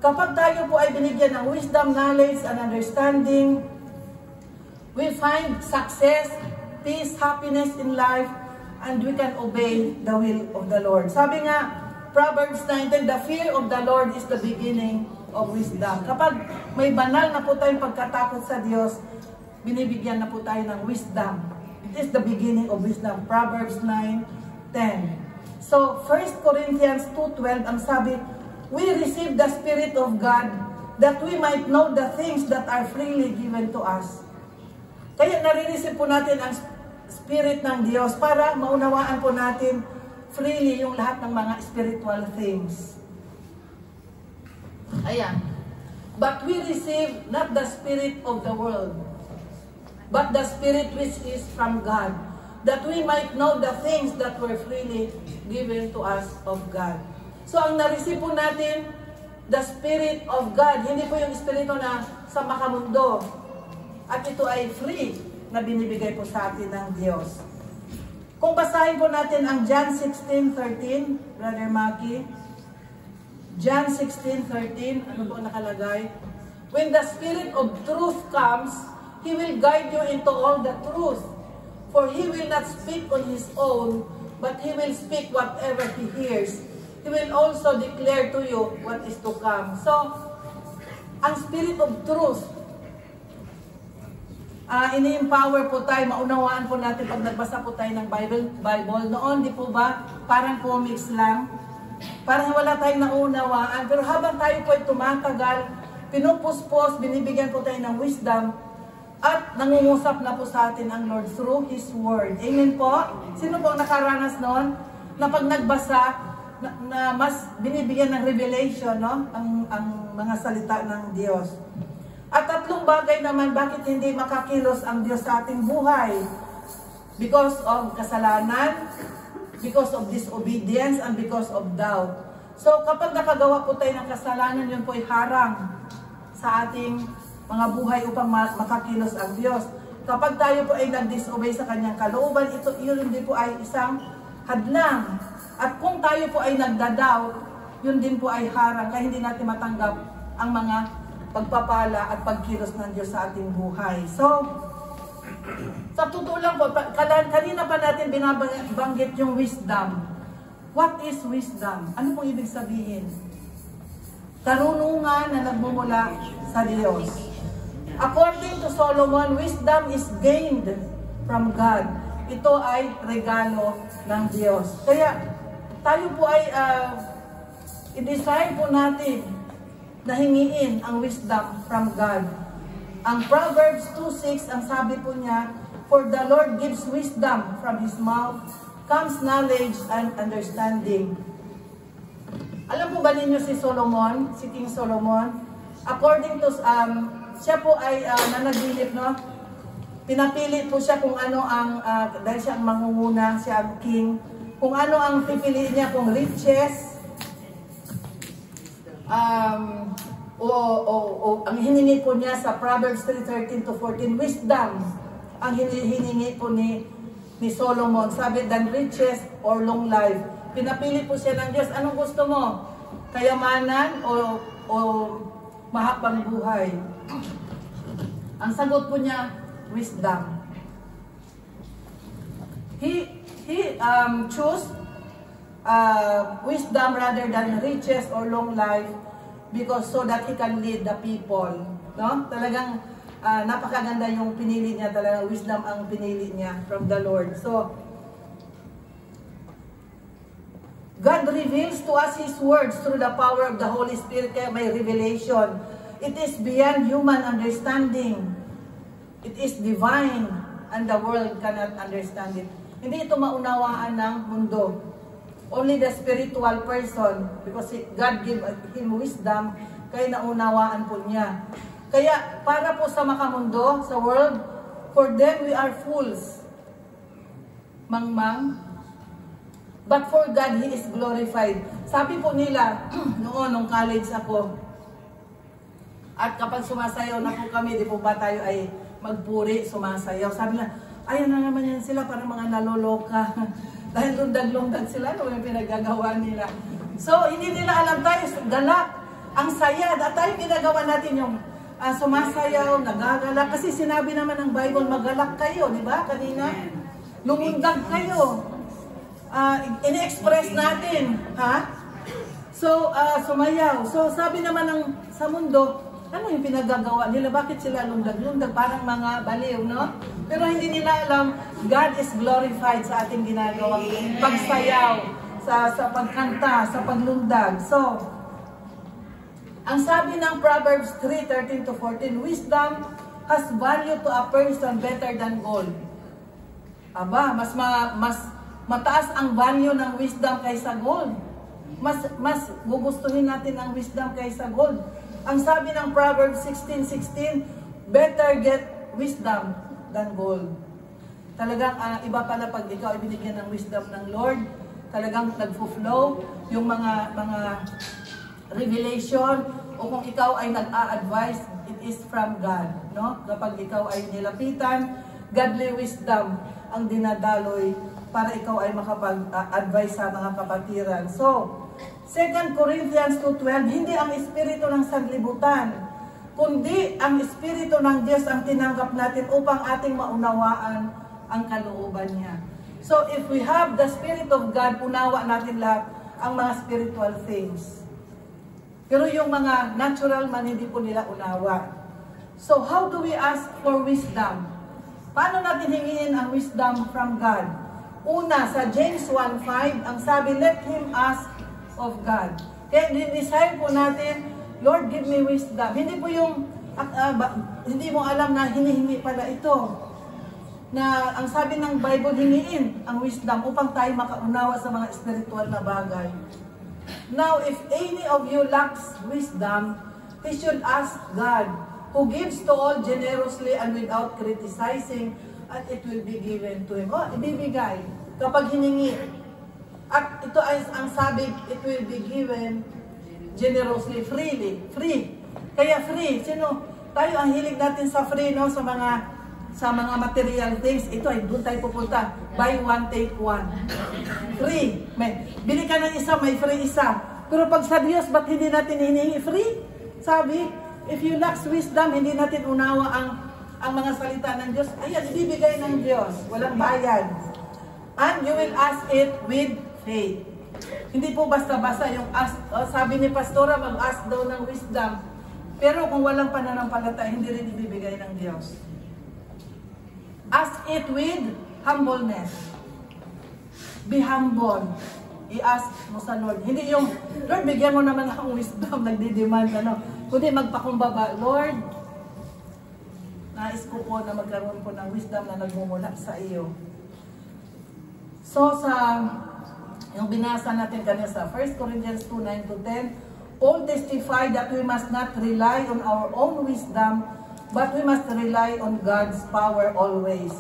kapag tayo po ay binigyan ng wisdom, knowledge, and understanding, we find success, peace, happiness in life, and we can obey the will of the Lord. Sabi nga, Proverbs 19, the fear of the Lord is the beginning of wisdom. Kapag may banal na po tayong pagkatakot sa Diyos, binibigyan na po tayo ng wisdom. It is the beginning of wisdom. Proverbs 9:10. So, 1 Corinthians 2:12, ang sabi, we receive the Spirit of God that we might know the things that are freely given to us. Kaya nare-receive po natin ang Spirit ng Diyos para maunawaan po natin freely yung lahat ng mga spiritual things. Ayan. But we receive not the spirit of the world, but the Spirit which is from God, that we might know the things that were freely given to us of God. So, ang na-receive po natin, the Spirit of God, hindi po yung Espiritu na sa makamundo. At ito ay free na binibigay po sa atin ng Diyos. Kung basahin po natin ang John 16:13, Brother Maki. John 16:13, ano po nakalagay? When the Spirit of truth comes, He will guide you into all the truth. For He will not speak on His own, but He will speak whatever He hears. He will also declare to you what is to come. So, ang Spirit of truth, ini-empower po tayo, maunawaan po natin pag nagbasa po tayo ng Bible. Noon, di po ba? Parang comics lang. Parang wala tayong naunawaan. Pero habang tayo po ay tumatagal, pinupuspos, binibigyan po tayo ng wisdom, at nangungusap na po sa atin ang Lord through His Word. Amen po? Sino po ang nakaranas noon? Na pag nagbasa, na mas binibigyan ng revelation, no? Ang mga salita ng Diyos. At tatlong bagay naman, bakit hindi makakilos ang Diyos sa ating buhay? Because of kasalanan, because of disobedience, and because of doubt. So, kapag nakagawa po tayo ng kasalanan, yun po ay harang sa ating mga buhay upang makakilos ang Diyos. Kapag tayo po ay nag-disobey sa Kanyang kalooban, yun din po ay isang hadlang. At kung tayo po ay nagda-doubt, yun din po ay harang, kaya hindi natin matanggap ang mga pagpapala at pagkilos ng Diyos sa ating buhay. So, sa totoo lang po, kanina pa natin binabanggit yung wisdom. What is wisdom? Ano pong ibig sabihin? Karunungan na nagmumula sa Diyos. According to Solomon, wisdom is gained from God. Ito ay regalo ng Diyos. Kaya, tayo po ay i-desire po natin na hingiin ang wisdom from God. Ang Proverbs 2:6, ang sabi po niya, for the Lord gives wisdom, from His mouth comes knowledge and understanding. Alam po ba ninyo si Solomon, si King Solomon? According to, siya po ay nanaginip, no? Pinapili po siya kung ano ang, dahil siya ang mangunguna, siya ang king, kung ano ang pipiliin niya, kung riches, ang hiningi po niya sa Proverbs 3:13-14, wisdom ang hiningi po ni Solomon. Sabi, than riches or long life. Pinapili po siya ng Diyos. Anong gusto mo? Kayamanan o mahabang buhay? Ang sagot po niya, wisdom. He chose wisdom rather than riches or long life, because so that he can lead the people. No? Talagang napakaganda yung pinili niya, talagang wisdom ang pinili niya from the Lord. So, God reveals to us His words through the power of the Holy Spirit, kaya may revelation. It is beyond human understanding. It is divine, and the world cannot understand it. Hindi ito maunawaan ng mundo. Only the spiritual person, because God gave him wisdom, kaya naunawaan po niya. Kaya para po sa makamundo, sa world, for them we are fools. Mangmang. But for God, He is glorified. Sabi po nila, noon, nung college ako, at kapag sumasayaw na po kami, di po ba tayo ay magpuri, sumasayaw. Sabi nila, Ayan na naman yan sila, parang mga naloloka. Dahil lundag-lundag sila, ano yung pinagagawa nila. So, hindi nila alam tayo, galak, ang saya. At tayo ginagawa natin yung sumasayaw, nagagalak. Kasi sinabi naman ng Bible, magalak kayo, di ba? Kanina, lumundag kayo. Ini-express natin, ha? So, sumayaw. So, sabi naman sa mundo, ano yung pinagagawa nila? Bakit sila lundag-lundag? Parang mga baliw, no? Pero hindi nila alam, God is glorified sa ating ginagawang pagsayaw, sa pagkanta, sa paglundag. So, ang sabi ng Proverbs 3:13-14, wisdom has value to a person better than gold. Aba, mas mataas ang value ng wisdom kaysa gold. Mas gugustuhin natin ang wisdom kaysa gold. Ang sabi ng Proverbs 16:16, better get wisdom than gold. Talagang iba pala pag ikaw ay binigyan ng wisdom ng Lord, talagang nagfo-flow yung mga revelation, o kung ikaw ay nag-a-advise, it is from God, no? Kapag ikaw ay nilapitan, godly wisdom ang dinadaloy para ikaw ay makapag-advise sa mga kapatiran. So, 2 Corinthians 2:12, hindi ang espiritu ng sanlibutan, kundi ang espiritu ng Diyos ang tinanggap natin upang ating maunawaan ang kalooban niya. So, if we have the Spirit of God, unawa natin lahat ang mga spiritual things. Pero yung mga natural man, hindi po nila unawa. So, how do we ask for wisdom? Paano natin hingin ang wisdom from God? Una, sa James 1:5, ang sabi, let him ask of God. Kaya desire po natin, Lord, give me wisdom. Hindi po yung, hindi mo alam na hinihingi pala ito. Na ang sabi ng Bible, hingiin ang wisdom upang tayo makaunawa sa mga spiritual na bagay. Now, if any of you lacks wisdom, he should ask God, who gives to all generously and without criticizing, and it will be given to him. Oh, ibibigay kapag hiningi. At ito ay ang sabi, it will be given generously, freely. Free. Kaya free. Sino? Tayo ang hilig natin sa free, no? Sa mga material things. Ito ay doon tayo pupunta. Buy one, take one. Free. Bili ka ng isa, may free isa. Pero pag sa Diyos, ba't hindi natin hinihingi free? Sabi, if you lack wisdom, hindi natin unawa ang mga salita ng Diyos. Ayan, ibibigay ng Diyos. Walang bayad. And you will ask it with faith. Hindi po basta-basta yung ask. Sabi ni Pastora, mag-ask daw ng wisdom. Pero kung walang pananampalataya, hindi rin ibibigay ng Diyos. Ask it with humbleness. Be humble. I-ask mo sa Lord. Hindi yung, Lord, bigyan mo naman akong wisdom, nagdi-demand, ano. Kundi magpakumbaba, Lord, nais ko po na magkaroon po ng wisdom na nagmumula sa iyo. So, yung binasa natin kanina sa 1 Corinthians 2:9-10, all testify that we must not rely on our own wisdom, but we must rely on God's power always.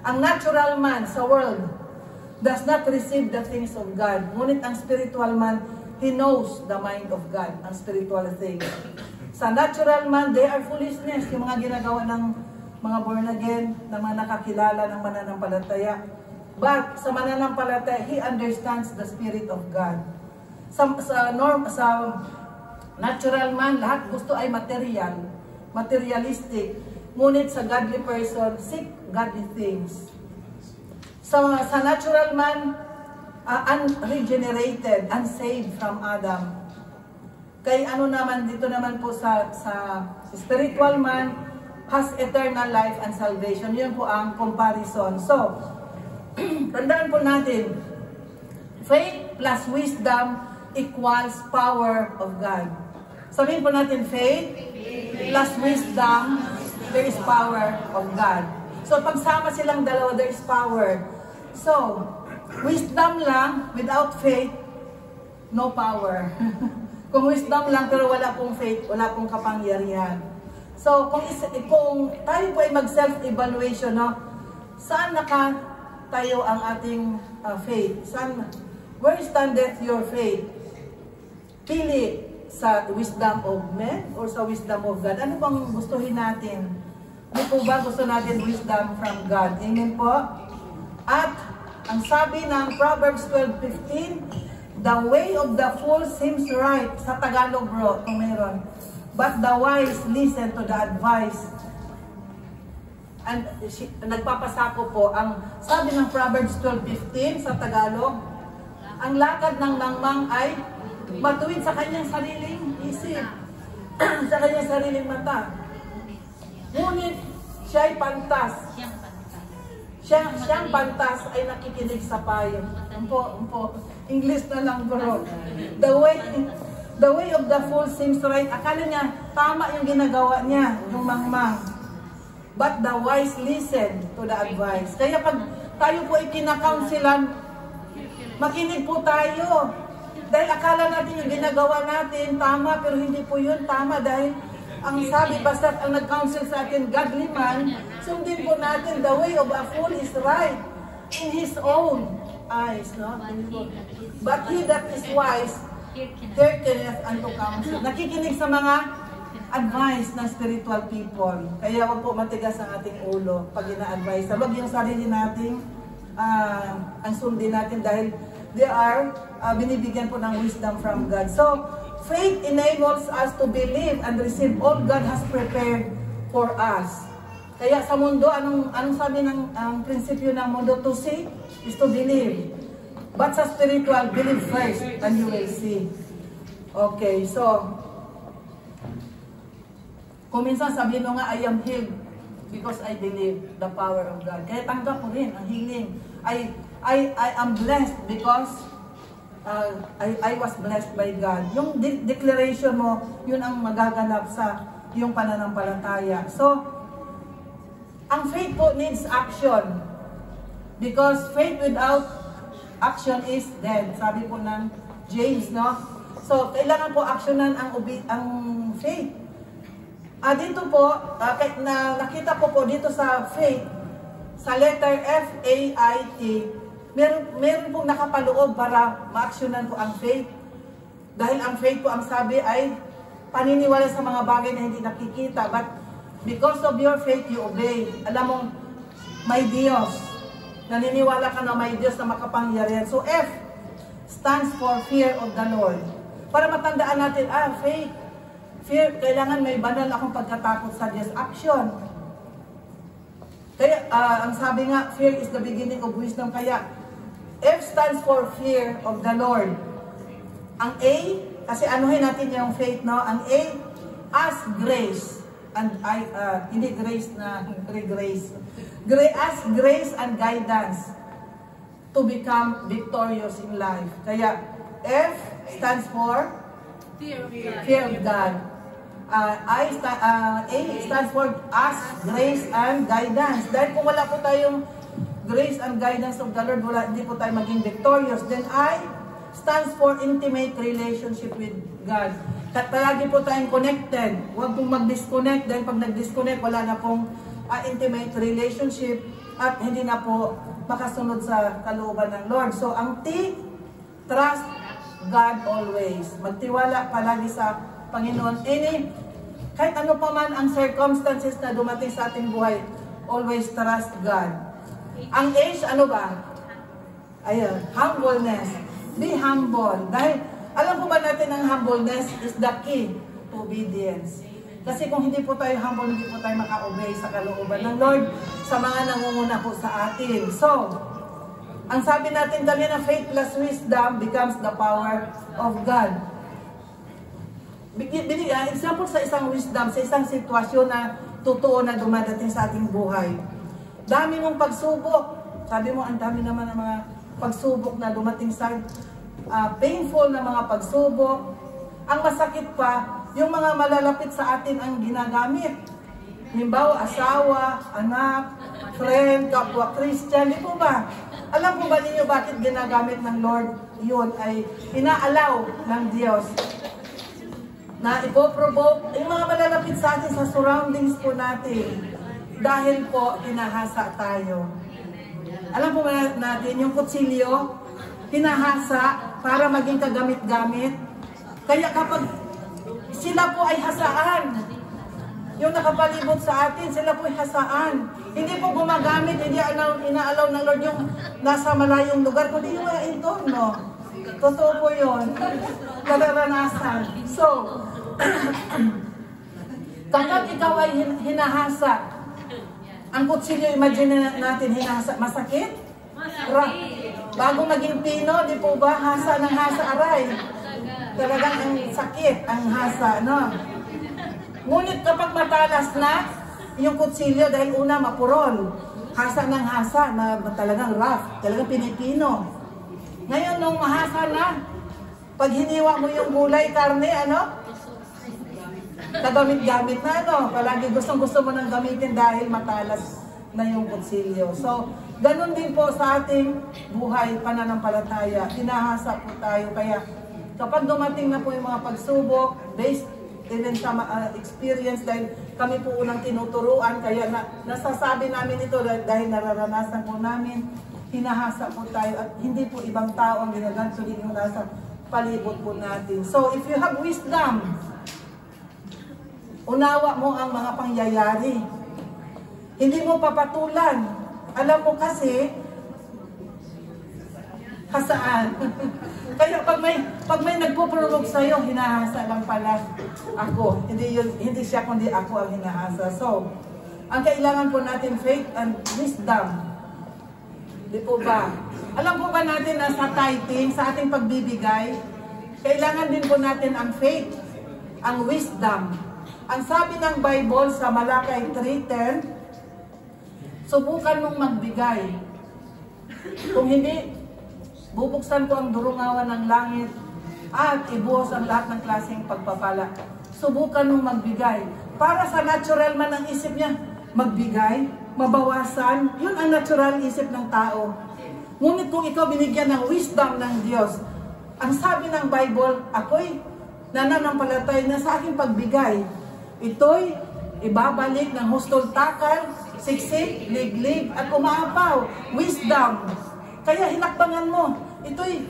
Ang natural man sa world does not receive the things of God. Ngunit ang spiritual man, he knows the mind of God, ang spiritual things. Sa natural man, they are foolishness, yung mga ginagawa ng mga born again, ng mga nakakilala ng mananampalataya. But sa mananampalataya, he understands the Spirit of God. Sa natural man, lahat gusto ay materialistic. Ngunit sa godly person, seek godly things. Sa natural man, unregenerated, unsaved from Adam. Kay ano naman, dito naman po sa spiritual man, has eternal life and salvation. Yun po ang comparison. So, tandaan po natin, faith plus wisdom equals power of God. Sabihin po natin, faith plus wisdom, there is power of God. So, pagsama silang dalawa, there is power. So, wisdom lang, without faith, no power. Kung wisdom lang, pero wala pong faith, wala pong kapangyarihan. So, kung tayo po ay mag-self-evaluation, no? Saan nakatayo ang ating faith? Where standeth your faith? Pili sa wisdom of men or sa wisdom of God? Ano bang gustuhin natin? Di po ba gusto natin wisdom from God? Amen po? At ang sabi ng Proverbs 12:15, the way of the fool seems right. Sa Tagalog bro, kung meron. But the wise listen to the advice. And nagpapasa ko po, ang sabi ng Proverbs 12:15 sa Tagalog, ang lakad ng nangmang ay matuwid sa kanyang sariling isip, sa kanyang sariling mata. Ngunit siya'y pantas. Siyang pantas ay nakikinig sa payo. English na lang bro. The way of the fool seems right. Akala niya, tama yung ginagawa niya, yung mangmang. But the wise listen to the advice. Kaya pag tayo po ikinakaunsilan, makinig po tayo. Dahil akala natin yung ginagawa natin, tama, pero hindi po yun tama. Dahil ang sabi, basta ang nag-counsel sa atin, godly man, sundin po natin, the way of a fool is right in his own eyes. No? But he that is wise, hearkeneth unto counsel. Nakikinig sa mga advice ng spiritual people. Kaya wag po matigas ang ating ulo pag ina-advise. Wag yung sarili nating ang sundin natin dahil they are binibigyan po ng wisdom from God. So, faith enables us to believe and receive all God has prepared for us. Kaya sa mundo, anong sabi ng prinsipyo ng mundo? To see is to believe. But sa spiritual, believe first and you will see. Okay, so, kung minsan sabihin mo nga, I am healed because I believe the power of God. Kaya tanggap mo rin ang healing. I am blessed because I was blessed by God. Yung declaration mo, yun ang magaganap sa iyong pananampalataya. So, ang faith po needs action. Because faith without action is dead. Sabi po ng James, no? So, kailangan po actionan ang faith. Dito po, nakita ko po dito sa faith, sa letter F-A-I-T, meron pong nakapaloob para ma-actionan po ang faith. Dahil ang faith po, ang sabi ay paniniwala sa mga bagay na hindi nakikita. But because of your faith, you obey. Alam mo, may Diyos. Naniniwala ka na may Diyos na makapangyarihan. So F stands for fear of the Lord. Para matandaan natin, faith. Fear, kailangan may banal akong pagkatakot sa Diyos. Action. Kaya, ang sabi nga, fear is the beginning of wisdom. Kaya, F stands for fear of the Lord. Ang A, kasi anuhin natin yung faith, no? Ang A, ask grace. And hindi grace na, grace. Ask grace and guidance to become victorious in life. Kaya, F stands for fear of God. A stands for ask grace and guidance. Dahil kung wala po tayong grace and guidance of the Lord, hindi po tayo maging victorious. Then I stands for intimate relationship with God. Palagi po tayong connected. Huwag pong mag-disconnect. Dahil pag nag-disconnect, wala na pong intimate relationship at hindi na po makasunod sa kalooban ng Lord. So ang T, trust God always. Magtiwala palagi sa Panginoon. Kahit ano pa man ang circumstances na dumating sa ating buhay, always trust God. Ang H, ano ba? Ayun, humbleness. Be humble. Dahil, alam po ba natin ang humbleness is the key to obedience. Kasi kung hindi po tayo humble, hindi po tayo maka-obey sa kalooban ng Lord, sa mga nangunguna po sa atin. So, ang sabi natin kanina, faith plus wisdom becomes the power of God. Example sa isang wisdom, sa isang sitwasyon na totoo na dumadating sa ating buhay. Dami mong pagsubok. Sabi mo, ang dami naman ng mga pagsubok na dumating sa painful na mga pagsubok. Ang masakit pa, yung mga malalapit sa atin ang ginagamit. Halimbawa, asawa, anak, friend, kapwa Christian, di po ba? Alam po ba ninyo bakit ginagamit ng Lord? Yun ay inaalaw ng Diyos na ipoprovoke yung mga malalapit sa atin sa surroundings po natin dahil po hinahasa tayo. Alam po ba natin, yung kutsilyo, hinahasa para maging kagamit-gamit. Kaya kapag sila po ay hasaan, yung nakapalibot sa atin, sila po'y hasaan. Hindi po gumagamit, hindi inaalaw ng Lord yung nasa malayong lugar, kundi yung mga entorno. Totoo po yun. Nararanasan. So, kapag ikaw ay hinahasa, ang kutsilyo, imagine natin hinahasa, masakit? Bago maging pino, di po ba, hasa ng hasa aray. Talagang ang sakit, ang hasa, no? Ngunit kapag matalas na yung kutsilyo, dahil una mapurol, hasa ng hasa, na talagang rough, talagang pinipino. Ngayon, nung mahasa na, pag hiniwa mo yung gulay, karne, ano? Kagamit-gamit na, ano? Palagi gustong-gusto mo nang gamitin dahil matalas na yung kutsilyo. So, ganun din po sa ating buhay, pananampalataya. Hinahasa po tayo. Kaya, kapag dumating na po yung mga pagsubok, based even sa experience, dahil kami po unang tinuturuan, kaya nasasabi namin ito dahil nararanasan po namin, hinahasa po tayo at hindi po ibang tao ang ginaganto din yung nasa palibot po natin. So if you have wisdom, unawa mo ang mga pangyayari. Hindi mo papatulan. Alam mo kasi, hasaan. Kaya pag may nagpo-provoke sa'yo, hinahasa lang pala ako. Hindi siya kundi ako ang hinahasa. So, ang kailangan po natin faith and wisdom. Di po ba? Alam po ba natin na sa tithing, sa ating pagbibigay, kailangan din po natin ang faith, ang wisdom. Ang sabi ng Bible sa Malakay 3:10, subukan mong magbigay. Kung hindi, bubuksan ko ang durungawan ng langit at ibuhos ang lahat ng klaseng pagpapala. Subukan mong magbigay. Para sa natural man ang isip niya, magbigay, mabawasan, yun ang natural isip ng tao. Ngunit kung ikaw binigyan ng wisdom ng Diyos, ang sabi ng Bible, ako'y nananampalatay na sa aking pagbigay. Ito'y ibabalik ng hustol takal, siksik, liglig, at umaapaw. Wisdom. Kaya hinakbangan mo. Ito'y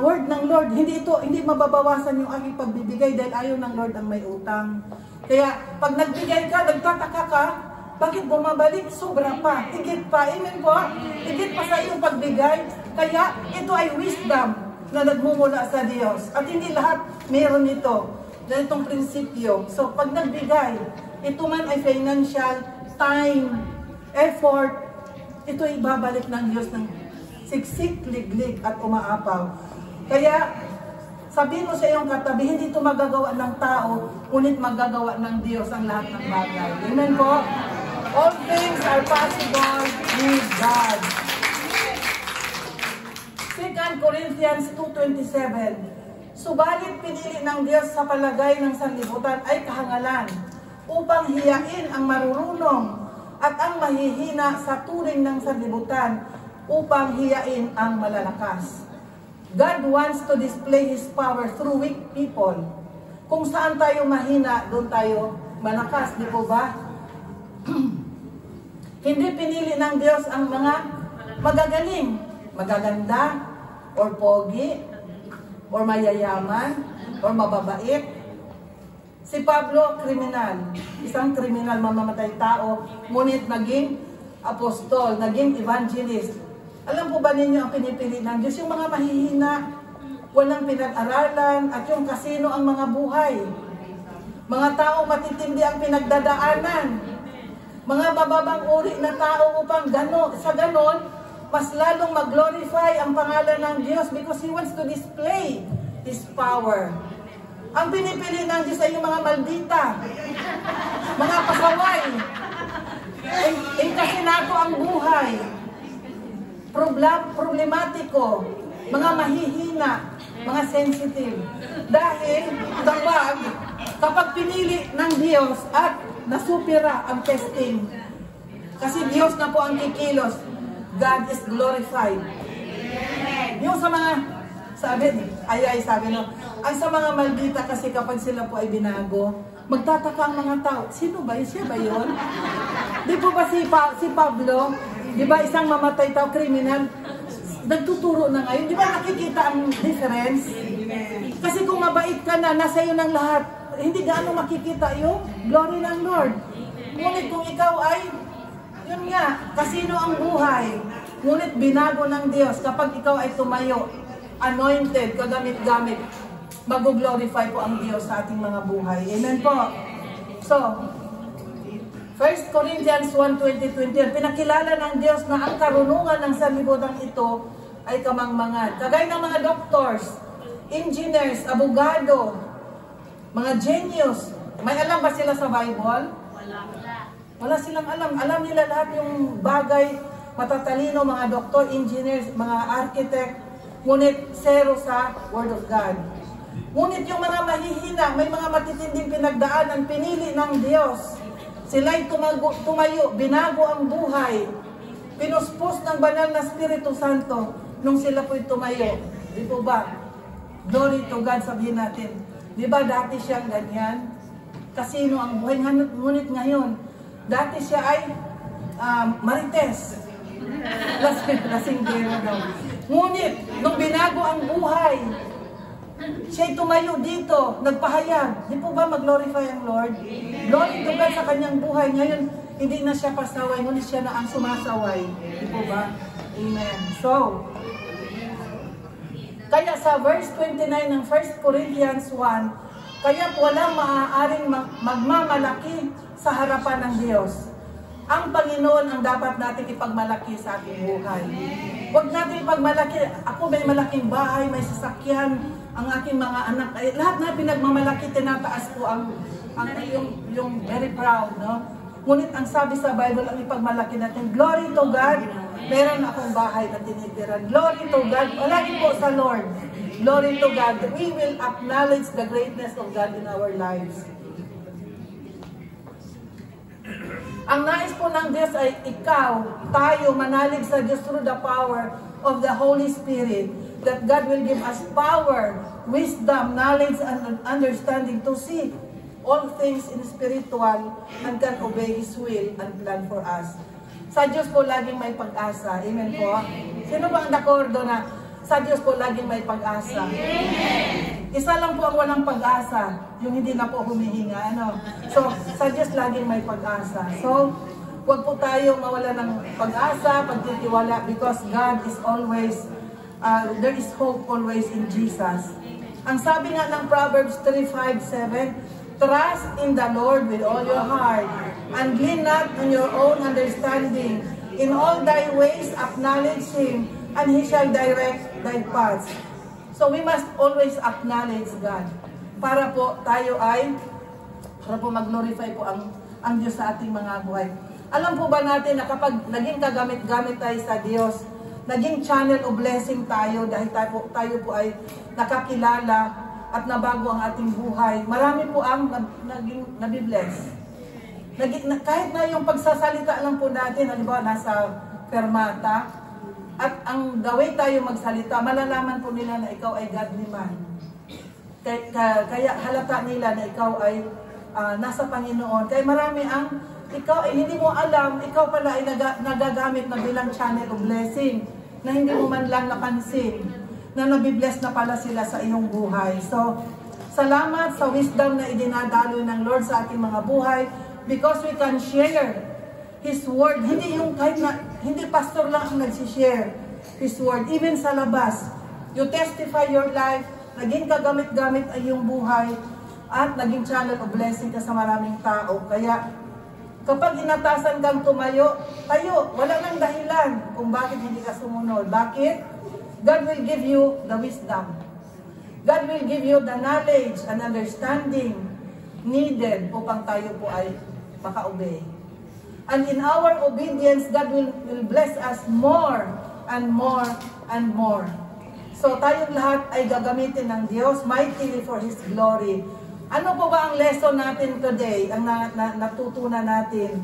word ng Lord. Hindi mababawasan yung aking pagbibigay dahil ayaw ng Lord ang may utang. Kaya pag nagbigay ka, nagtataka ka, bakit bumabalik? Sobra pa. Higit pa. Amen po. Higit pa sa iyong pagbigay. Kaya ito ay wisdom na nagmumula sa Diyos. At hindi lahat meron ito. Ganitong prinsipyo. So pag nagbigay, ito man ay financial, time, effort, ito ay babalik ng Diyos ng siksik, liglig, at umaapaw. Kaya, sabihin mo sa iyong katabi, hindi ito magagawa ng tao, ngunit magagawa ng Diyos ang lahat ng bagay. Amen po? All things are possible with God. 2 Corinthians 2:27. Subalit pinili ng Diyos sa palagay ng sanlibutan ay kahangalan, upang hiyain ang marurunong at ang mahihina sa turing ng sanlibutan, upang hiyain ang malalakas. God wants to display His power through weak people. Kung saan tayo mahina, doon tayo malakas, di po ba? Hindi pinili ng Diyos ang mga magagaling, magaganda, or pogi, or mayayaman, or mababait. Si Pablo, kriminal. Isang kriminal, mamamatay tao, ngunit naging apostol, naging evangelist. Alam po ba ninyo ang pinipili ng Diyos? Yung mga mahihina, walang pinag-aralan, at yung kasino ang mga buhay. Mga tao matitindi ang pinagdadaanan. Mga bababang uri na tao upang sa ganon, mas lalong mag-glorify ang pangalan ng Diyos because He wants to display His power. Ang pinipili ng Diyos ay yung mga maldita, mga pasaway, inkasinako ang buhay, problematiko, mga mahihina, mga sensitive. Dahil kapag pinili ng Diyos at nasupira ang testing, kasi Diyos na po ang kikilos, God is glorified. Yung sa mga, sabi no, ang sa mga maldita kasi kapag sila po ay binago, magtataka ang mga tao, sino ba yun? Siya ba yun? Di po ba si Pablo, di ba isang mamatay tao, kriminal, nagtuturo na ngayon, di ba nakikita ang difference? Kasi kung mabait ka na, nasa iyo ng lahat, hindi gaano makikita yung glory ng Lord. Ngunit kung ikaw ay, yun nga, kasino ang buhay, ngunit binago ng Diyos, kapag ikaw ay tumayo, anointed, kagamit-gamit, mag-glorify po ang Diyos sa ating mga buhay. Amen po. So, 1 Corinthians 1:20-21, pinakilala ng Diyos na ang karunungan ng sanlibutan ito ay kamangmangan. Kagaya ng mga doctors, engineers, abogado, mga genius. May alam ba sila sa Bible? Wala silang alam. Alam nila lahat yung bagay, matatalino, mga doctor, engineers, mga architect, ngunit zero sa Word of God. Ngunit yung mga mahihina, may mga matitinding pinagdaanan, pinili ng Diyos. Sila'y tumayo, binago ang buhay. Pinuspos ng banal na Espiritu Santo nung sila po'y tumayo. Di po ba? Glory to God, sabihin natin. Di ba dati siyang ganyan? Kasino ang buhay? Ngunit ngayon, dati siya ay marites. Lasinggero daw. Ngunit, nung binago ang buhay, siya'y tumayo dito, nagpahayag. Di po ba mag-glorify ang Lord? Glory to God sa kanyang buhay. Ngayon, hindi na siya pasaway, ngunit siya na ang sumasaway. Di po ba? Amen. So, kaya sa verse 29 ng 1 Corinthians 1, kaya walang maaaring magmamalaki sa harapan ng Diyos. Ang Panginoon ang dapat natin ipagmalaki sa ating buhay. Huwag natin ipagmalaki. Ako may malaking bahay, may sasakyan, ang aking mga anak, ay lahat na pinagmamalaki, tinataas ko yung very proud, no? Ngunit ang sabi sa Bible, ang ipagmalaki natin, glory to God, meron akong bahay na tinitiran. Glory to God, palagi po sa Lord. Glory to God, we will acknowledge the greatness of God in our lives. Ang nais po ng Diyos ay ikaw, tayo, manalig sa Diyos through the power of the Holy Spirit, that God will give us power, wisdom, knowledge, and understanding to see all things in spiritual and can obey His will and plan for us. Sa Diyos po laging may pag-asa. Amen po. Sino ba ang dakordo na sa Diyos po laging may pag-asa? Isa lang po ang walang pag-asa, yung hindi na po humihinga. Ano? So, sa Diyos laging may pag-asa. So, huwag po tayo mawala ng pag-asa, pagtitiwala, because God is always there is hope always in Jesus. Ang sabi nga ng Proverbs 3:5-7, trust in the Lord with all your heart, and lean not on your own understanding. In all thy ways acknowledge Him, and He shall direct thy paths. So we must always acknowledge God. Para po mag-glorify po ang Diyos sa ating mga buhay. Alam po ba natin na kapag naging kagamit-gamit tayo sa Diyos, naging channel of blessing tayo dahil tayo po ay nakakilala at nabago ang ating buhay. Marami po ang naging nabibless. Kahit na yung pagsasalita lang po natin, halimbawa nasa fermata, at ang the way tayo magsalita, malalaman po nila na ikaw ay godly man. Kaya halata nila na ikaw ay nasa Panginoon. Kaya marami ang ikaw ay hindi mo alam, ikaw pala ay nagagamit na bilang channel of blessing, na hindi mo man lang napansin, na nabibless na pala sila sa iyong buhay. So, salamat sa wisdom na idinadaloy ng Lord sa ating mga buhay, because we can share His Word. Hindi yung kahit na, hindi pastor lang ang nagsishare His Word. Even sa labas, you testify your life, naging kagamit-gamit ay iyong buhay, at naging channel of blessing ka sa maraming tao. Kaya, kapag inatasan kang tumayo, tayo, wala nang dahilan kung bakit hindi ka sumunod. Bakit? God will give you the wisdom. God will give you the knowledge and understanding needed upang tayo po ay maka-obey. And in our obedience, God will bless us more and more and more. So tayong lahat ay gagamitin ng Diyos mightily for His glory. Ano po ba ang lesson natin today, ang natutunan natin?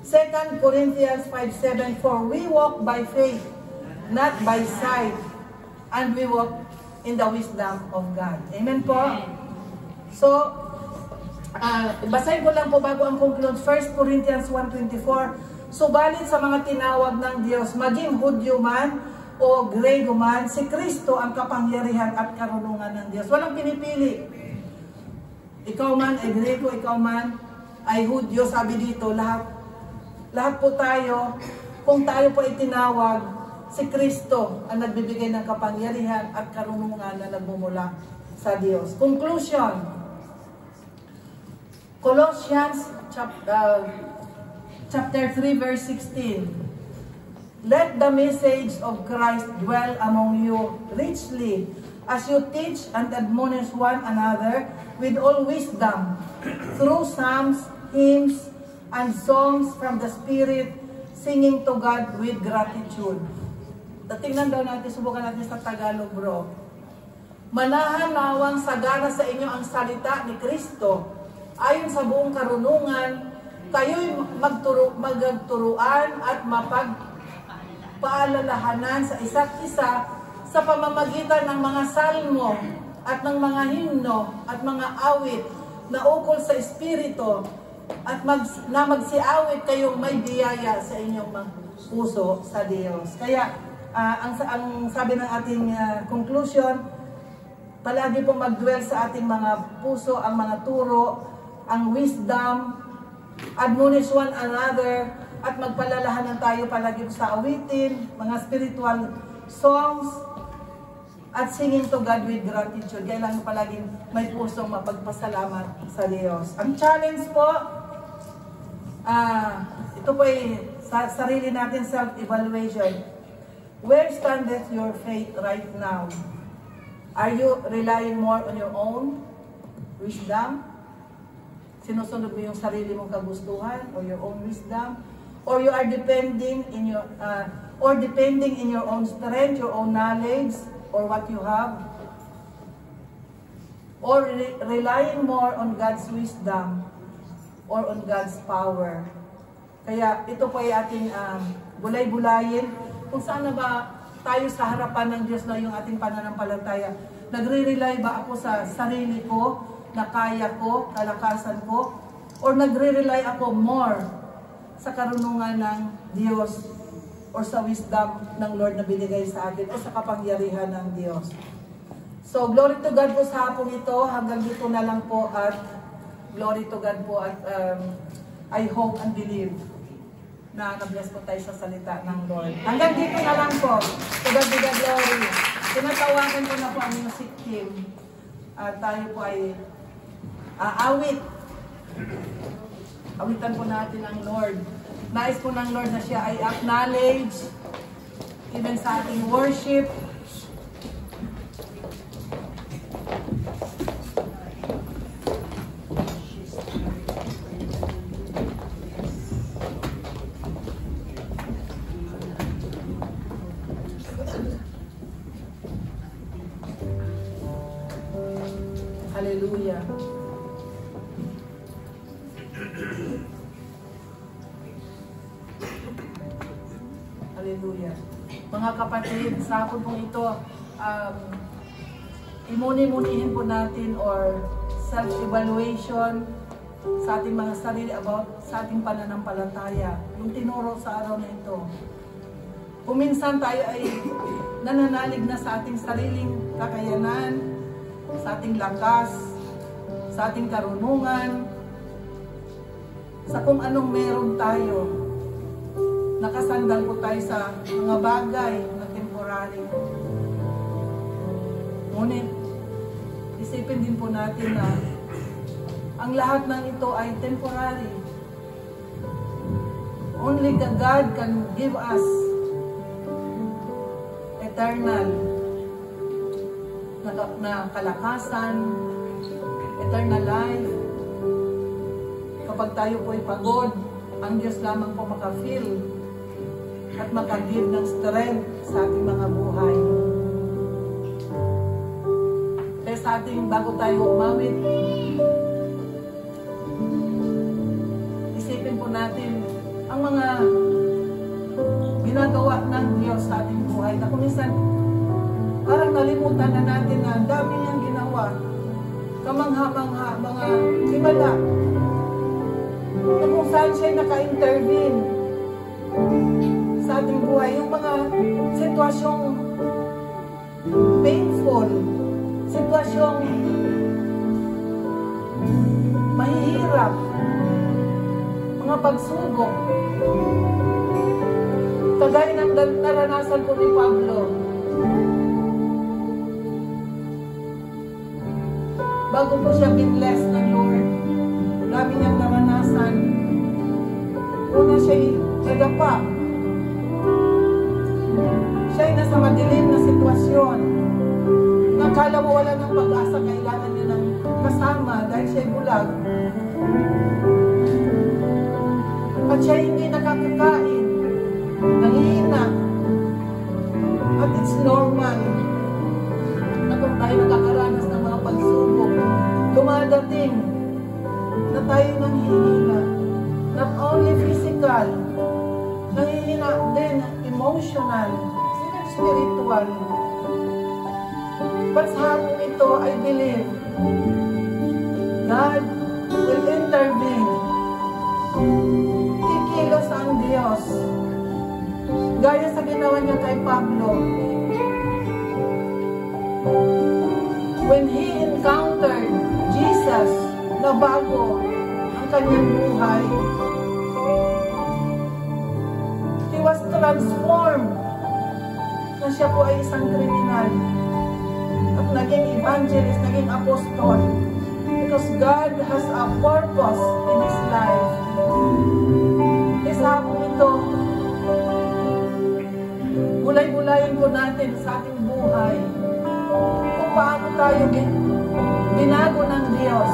2 Corinthians 5:7, for we walk by faith, not by sight, and we walk in the wisdom of God. Amen po? So, basahin ko lang po bago ang conclude, 1 Corinthians 1:24, subalit sa mga tinawag ng Diyos, maging Hudyo man o Grego man, si Kristo ang kapangyarihan at karunungan ng Diyos. Walang pinipili. ikaw man ay Grego, ikaw man ay Hudyo, sabi dito, lahat po tayo, kung tayo po itinawag, si Kristo ang nagbibigay ng kapangyarihan at karunungan na nagmumula sa Diyos. Conclusion, Colossians chapter 3 verse 16. Let the message of Christ dwell among you richly, as you teach and admonish one another with all wisdom, through psalms, hymns, and songs from the Spirit, singing to God with gratitude. Tingnan daw natin, subukan natin sa Tagalog, bro. Manahan nawang sagana sa inyo ang salita ni Kristo, ayon sa buong karunungan, kayo'y magturuan at mapagpaalalahanan sa isa't isa sa pamamagitan ng mga salmo at ng mga himno at mga awit na ukol sa Espiritu at magsiawit kayong may biyaya sa inyong mga puso sa Diyos. Kaya, ang sabi ng ating conclusion, palagi pong mag-dwell sa ating mga puso ang mga turo, ang wisdom, admonish one another, at magpalalahanan tayo palagi sa awitin, mga spiritual songs, at singing to God with gratitude. Kailangan palaging may pusong mapagpasalamat sa Diyos. Ang challenge po, ito po ay sa sarili natin self-evaluation. Where standeth your faith right now? Are you relying more on your own wisdom? Sinusunod mo yung sarili mong kagustuhan or your own wisdom? Or you are depending in your own strength, your own knowledge, or what you have? Or relying more on God's wisdom or on God's power? Kaya ito po ay ating bulay-bulayin. Kung saan na ba tayo sa harapan ng Diyos na yung ating pananampalataya? Nagre-rely ba ako sa sarili ko, na kaya ko, kalakasan ko? Or nagre-rely ako more sa karunungan ng Diyos or sa wisdom ng Lord na binigay sa atin o sa kapangyarihan ng Diyos? So, glory to God po sa hapong ito. Hanggang dito na lang po at glory to God po at I hope and believe na na-bless po tayo sa salita ng Lord. Hanggang dito na lang po. To God be the glory. Tinatawagan ko na po ang music team. Tayo po ay awit. Awitan po natin ang Lord. Nais po ng Lord na siya ay acknowledge even sa ating worship. Hallelujah. Hallelujah. Mga kapatid, sa hapon pong ito, imuni-munihin po natin or self-evaluation sa ating mga sarili about sa ating pananampalataya. Yung tinuro sa araw na ito. Kung minsan tayo ay nananalig na sa ating sariling kakayanan, sa ating lakas, sa ating karunungan, sa kung anong meron tayo. Nakasandal po tayo sa mga bagay na temporary. Ngunit, isipin din po natin na ang lahat ng ito ay temporary. Only God can give us eternal na kalakasan, eternal life. Kapag tayo po ay pagod, ang Diyos lamang po maka-feel at maka-give ng strength sa ating mga buhay. Kaya sa ating, bago tayo umawit, isipin po natin ang mga ginagawa ng Diyos sa ating buhay na kung minsan parang nalimutan na natin na dami niyang ginawa. Kamangha-mangha, mga himala. Na kung saan siya naka-intervene sa ating buhay. Yung mga sitwasyong painful, sitwasyong hirap, mga pagsubok. Kagaya ng naranasan ko ni Pablo. Bago po siya binless ng Lord, dami niyang naranasan. Una siya'y nadapa. Siya'y nasa madilim na sitwasyon. Nakala mo wala ng pag-asa, kailangan niya ng kasama dahil siya'y bulag. At siya hindi nakakakain, nangihina. At it's normal na kung tayo nakakaranas ng mga pagsubok, dumadating na tayo nanghihina. Not only physical, nanghihina din emotional, even spiritual. But sa hapong ito, I believe God will intervene. Kikilos ang Diyos. Gaya sa ginawa niya kay Pablo. When he encountered Jesus, na bago ang kanyang buhay, he was transformed na siya po ay isang kriminal at naging evangelist, naging apostol, because God has a purpose in his life. Isa po ito, bulay-bulayin po natin sa ating buhay kung paano tayo binago ng Diyos.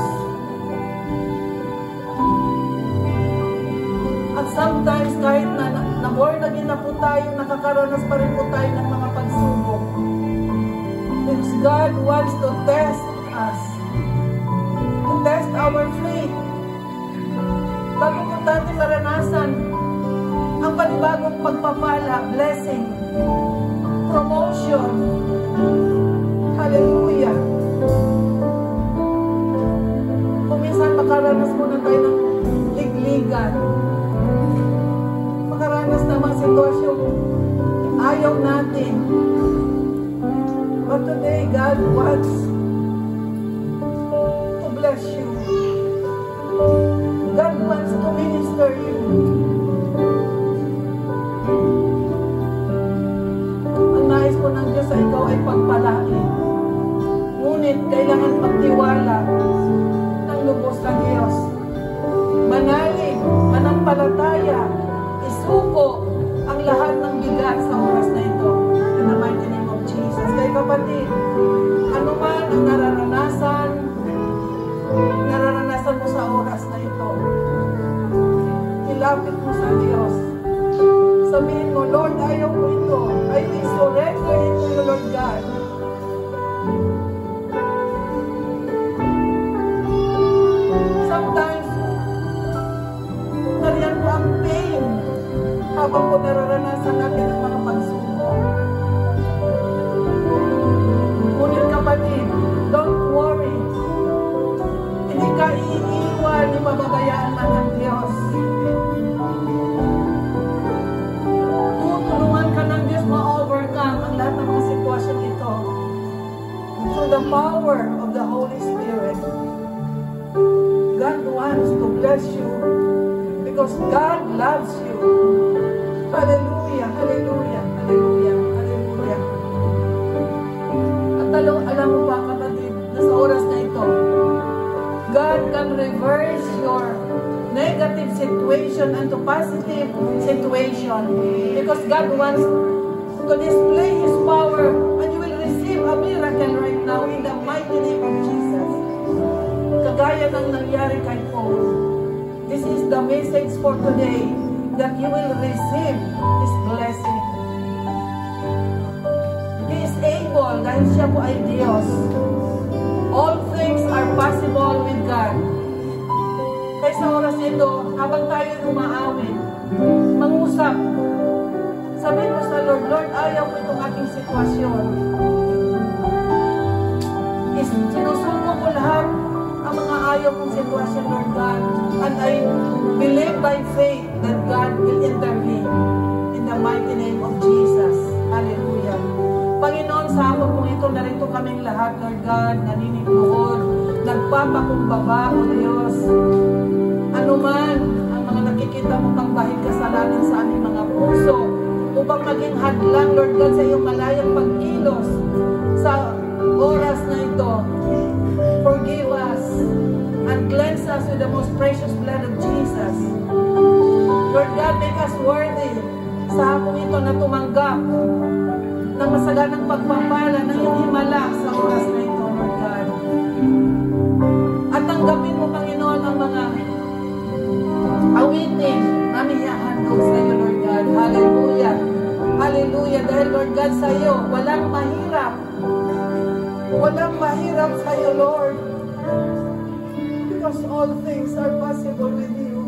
At sometimes kahit na born again na po tayo, nakakaranas pa rin po tayo ng mga pagsubok. Because God wants to test us, to test our faith. Bago po natin maranasan ang panibagong pagpapala, blessing, promotion. Hallelujah. Kung minsan makaranas muna tayo ng ligligan, makaranas ng mga sitwasyong ayaw natin. But today, God wants to bless you. God wants to minister you. Ang nais po ng Diyos sa ikaw ay pagpalain. Ngunit kailangan magtiwala ng lubos sa Diyos. Manalig, manampalataya, isuko ang lahat ng bigat sa oras na ito. In the mighty name of Jesus. Kaya kapatid, ano man ang nararanasan mo sa oras na ito, ilapit mo sa Diyos. Sabihin mo, Lord, ayaw ko ito. I surrender it to you, Lord God. Sometimes, nariyan ko ang pain habang po nararanasan natin ang mga pagsubok. Ngunit kapatid, don't worry. Hindi ka iiwan, ni mababayaan man ng Diyos. Tutulungan ka ng Diyos ma-overcome ang lahat ng mga sitwasyon ito through the power of the Holy Spirit. God wants to bless you because God loves you. Hallelujah, hallelujah, hallelujah, hallelujah. At alam mo ba, kapatid, na sa oras na ito, God can reverse your negative situation into positive situation because God wants to display His power and you will receive a miracle right now in the mighty name of Jesus. Kagaya ng nangyari kay Paul. This is the message for today that you will receive His blessing. He is able dahil siya po ay Diyos. All things are possible with God. Kaya sa oras ito, habang tayo umaawit, mangusap, sabihin mo sa Lord, Lord, ayaw ko itong aking sitwasyon. Sinusuko ko lahat ang mga ayaw kong sitwasyon, Lord God. And I believe by faith that God will intervene in the mighty name of Jesus. Hallelujah. Panginoon, sa hapon kong ito, narito kaming lahat, Lord God, naninigluhod, nagpapakumbaba, O Diyos. Ano man ang mga nakikita mo pang bahid kasalanan sa aming mga puso, upang maging hadlang, Lord God, sa iyong malayang pagkilos sa oras na ito. Forgive us and cleanse us with the most precious blood of Jesus. Lord God, make us worthy sa hapong ito na tumanggap ng masaganang pagpapala ng iyong himala sa oras na ito, Lord God. At tanggapin mo, Panginoon, ang mga awitin namin ihahandog sa iyo, Lord God. Hallelujah. Hallelujah. Dahil, Lord God, sa iyo, walang mahirap. Walang mahirap sa iyo, Lord. Because all things are possible with you.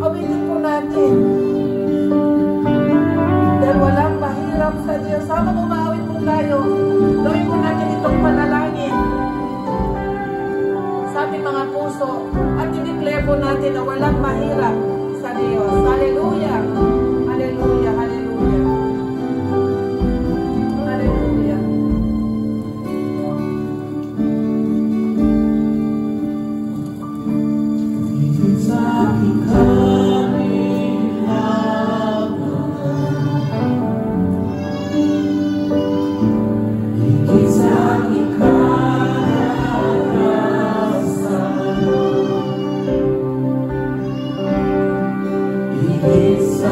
Awitin po natin. Dahil walang mahirap sa Diyos. Sama umawit po tayo. Gawin po natin itong panalangin sa ating mga puso. At i-declare po natin na walang mahirap sa Diyos. Hallelujah. Hallelujah. Hallelujah. Hallelujah. Sa ikawin Isa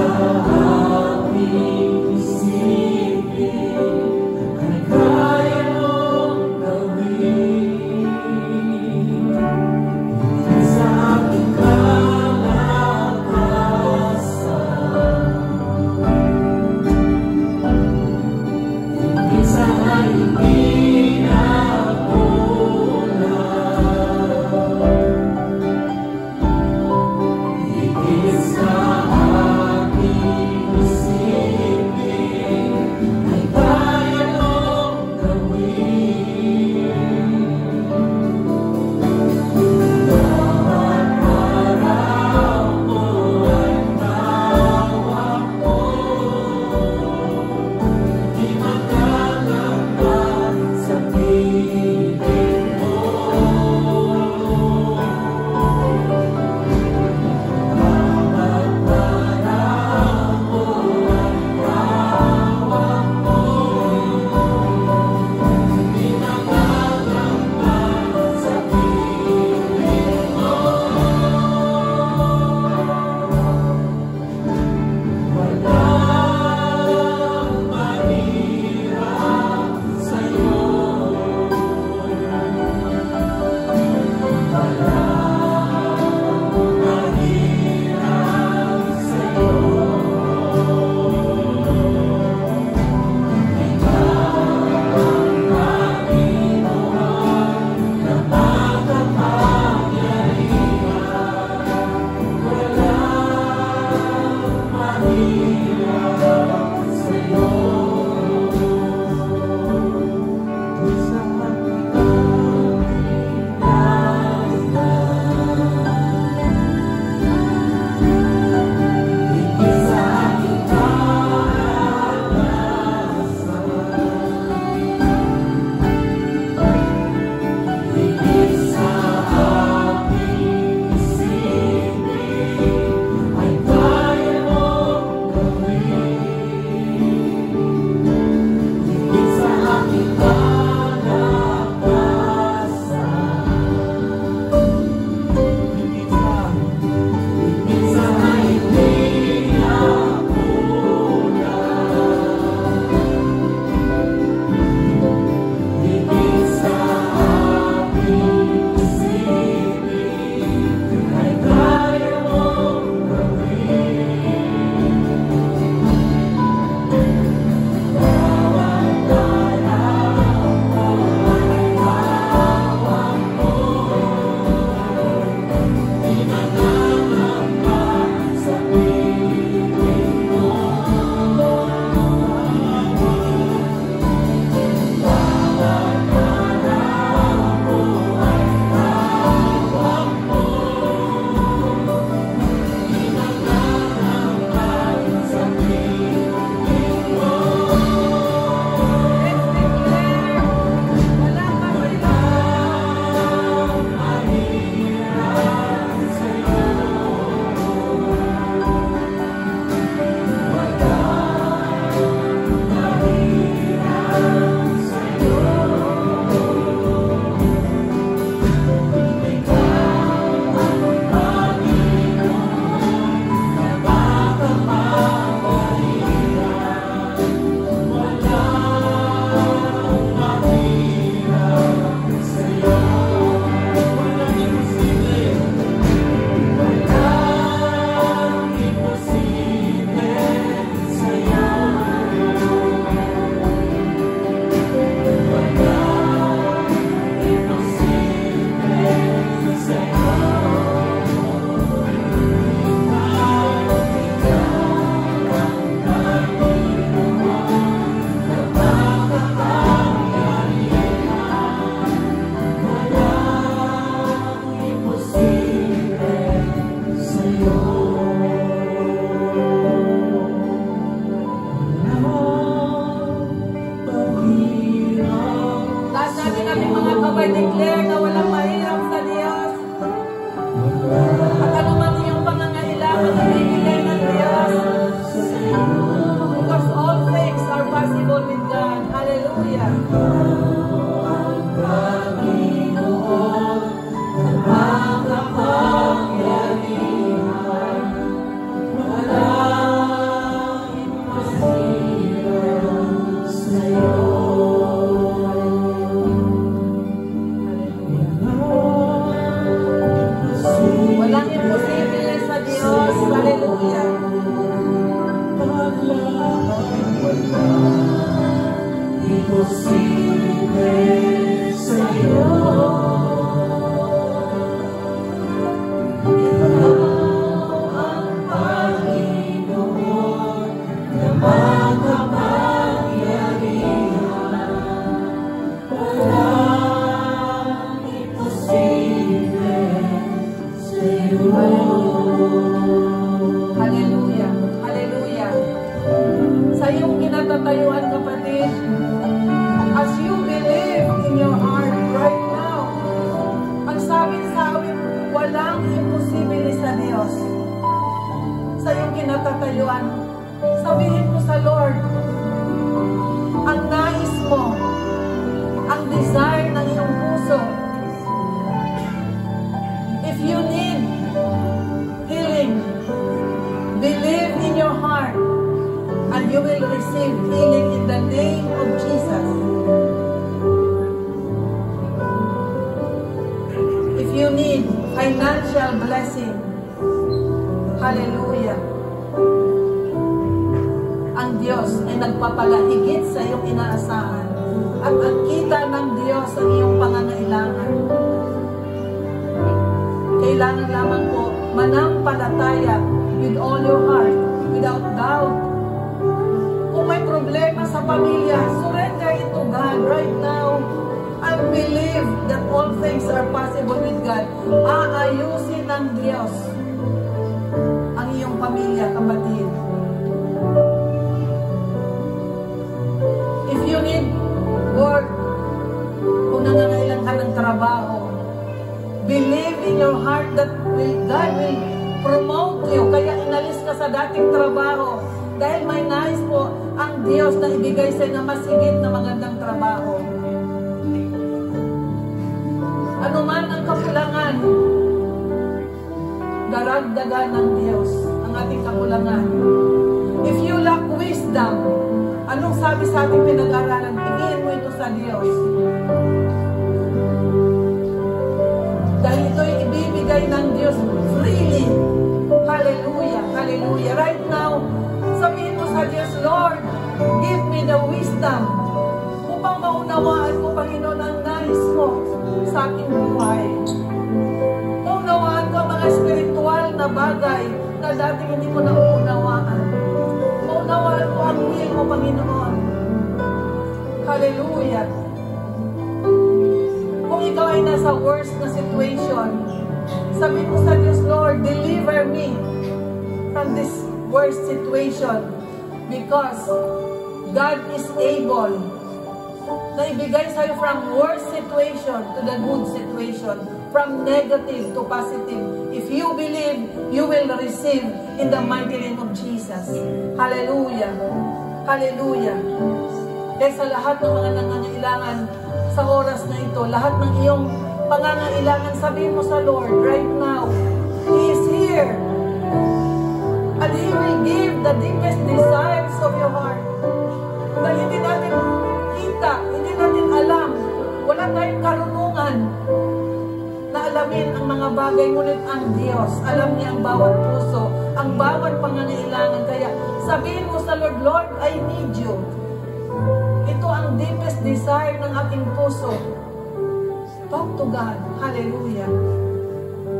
may declare na walang mahirap sa Diyos. At ano man iyong pangangailangan na bibigay ng Diyos. Because all things are possible with God. Hallelujah. Walang imposible sa Diyos. Hallelujah. Imposible sa Diyos. Hallelujah. Hallelujah. Sa iyong kinatatayuan, kapatid, as you believe in your heart right now, ang sabi sa amin, walang imposible sa Diyos. Sa iyong kinatatayuan, sabihin mo sa Lord, ang nais mo, ang desire ng iyong puso. If you need healing, believe in your heart and you will receive healing in the name of Jesus. If you need financial blessing, hallelujah, ang Diyos ay nagpapalahigit sa iyong inaasahan at ang kita ng Diyos ang iyong pangangailangan. Kailangan lamang po manampalataya with all your heart, without doubt. Kung may problema sa pamilya, surrender it to God right now and believe that all things are possible with God. Aayusin ng Diyos ang iyong pamilya, kapatid. If you need work, kung nangangailangan ka ng trabaho, believe in your heart that God will promote you. Kaya inalis ka sa dating trabaho. Dahil may nais po ang Diyos na ibigay sa na mas higit na magandang trabaho. Ano man ang kakulangan, daragdagan ng Diyos ang ating kakulangan. If you lack wisdom, anong sabi sa ating pinag-aralan? Tingin mo ito sa Diyos. Dahil ito'y ibibigay ng Diyos freely. Hallelujah, hallelujah. Right now, sabihin mo sa Diyos, Lord, give me the wisdom upang maunawaan ko, Panginoon, ang nais mo sa aking buhay. Maunawaan ko mga spiritual na bagay na dati hindi mo nauunawaan. Maunawaan ko ang will mo, Panginoon. Hallelujah. Kung ikaw ay nasa worst na situation, sabi mo sa Diyos, Lord, deliver me from this worst situation because God is able na ibigay sa'yo from worst situation to the good situation, from negative to positive. If you believe, you will receive in the mighty name of Jesus. Hallelujah. Hallelujah. Kaya sa lahat ng mga nangangailangan sa oras na ito, lahat ng iyong pangangailangan, sabihin mo sa Lord right now, He is here. And He will give the deepest desires of your heart. Dahil hindi natin kita, hindi natin alam, wala tayong karunungan na alamin ang mga bagay, ngunit ang Diyos, alam niya ang bawat puso, ang bawat pangangailangan. Kaya sabihin mo sa Lord, Lord, I need you. Ito ang deepest desire ng aking puso. Talk to God. Hallelujah.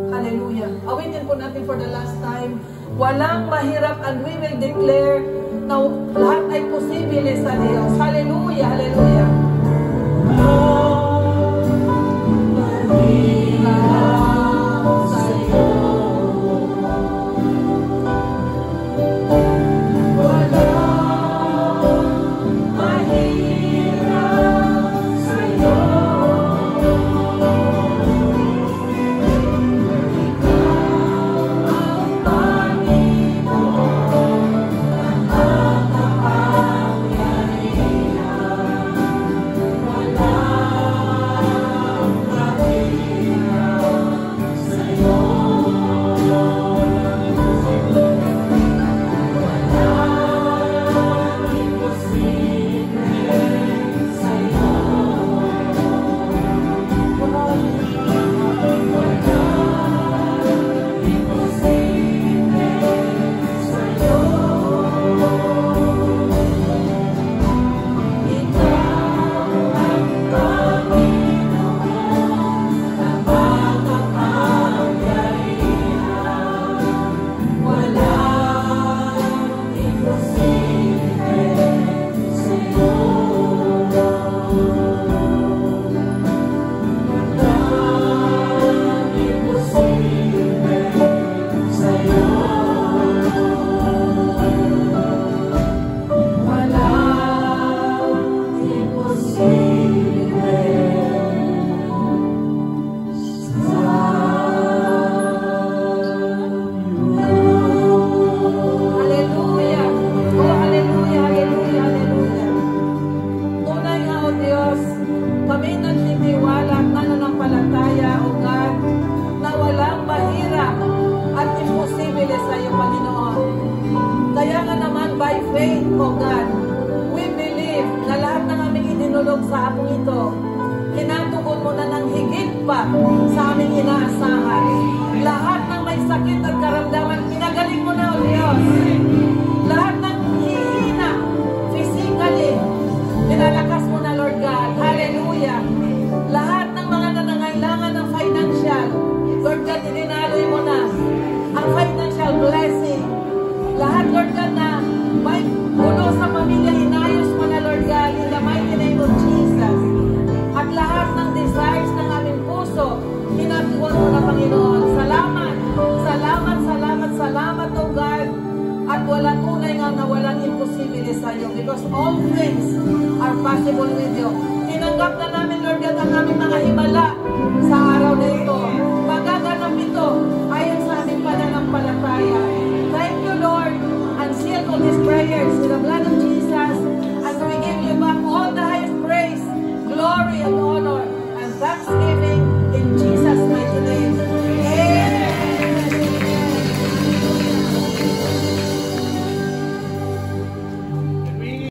Hallelujah. Awitin po natin for the last time. Walang mahirap and we will declare na lahat ay posible sa Diyos. Hallelujah. Hallelujah. Panginoon, sa hapong ito, kinatugon mo na ng higit pa sa aming inaasahan. Lahat ng may sakit at karamdaman, pinagaling mo na, O Diyos. Lahat ng hihina, physically, pinalakas mo na, Lord God. Hallelujah. Lahat ng mga nangangailangan ng financial, Lord God, dinaloy mo na ang financial blessing. Lahat, Lord God, na may gulo sa pamilya, inayos mo na, Lord God, in the mighty name of Jesus. At lahat ng desires ng aming puso, hinatuon mo na, Panginoon. Salamat, salamat, salamat, salamat, O God. At wala tunay nga na walang imposible sa iyo, because all things are possible with you. Tinanggap na namin, Lord God, ang aming mga himala sa araw na ito.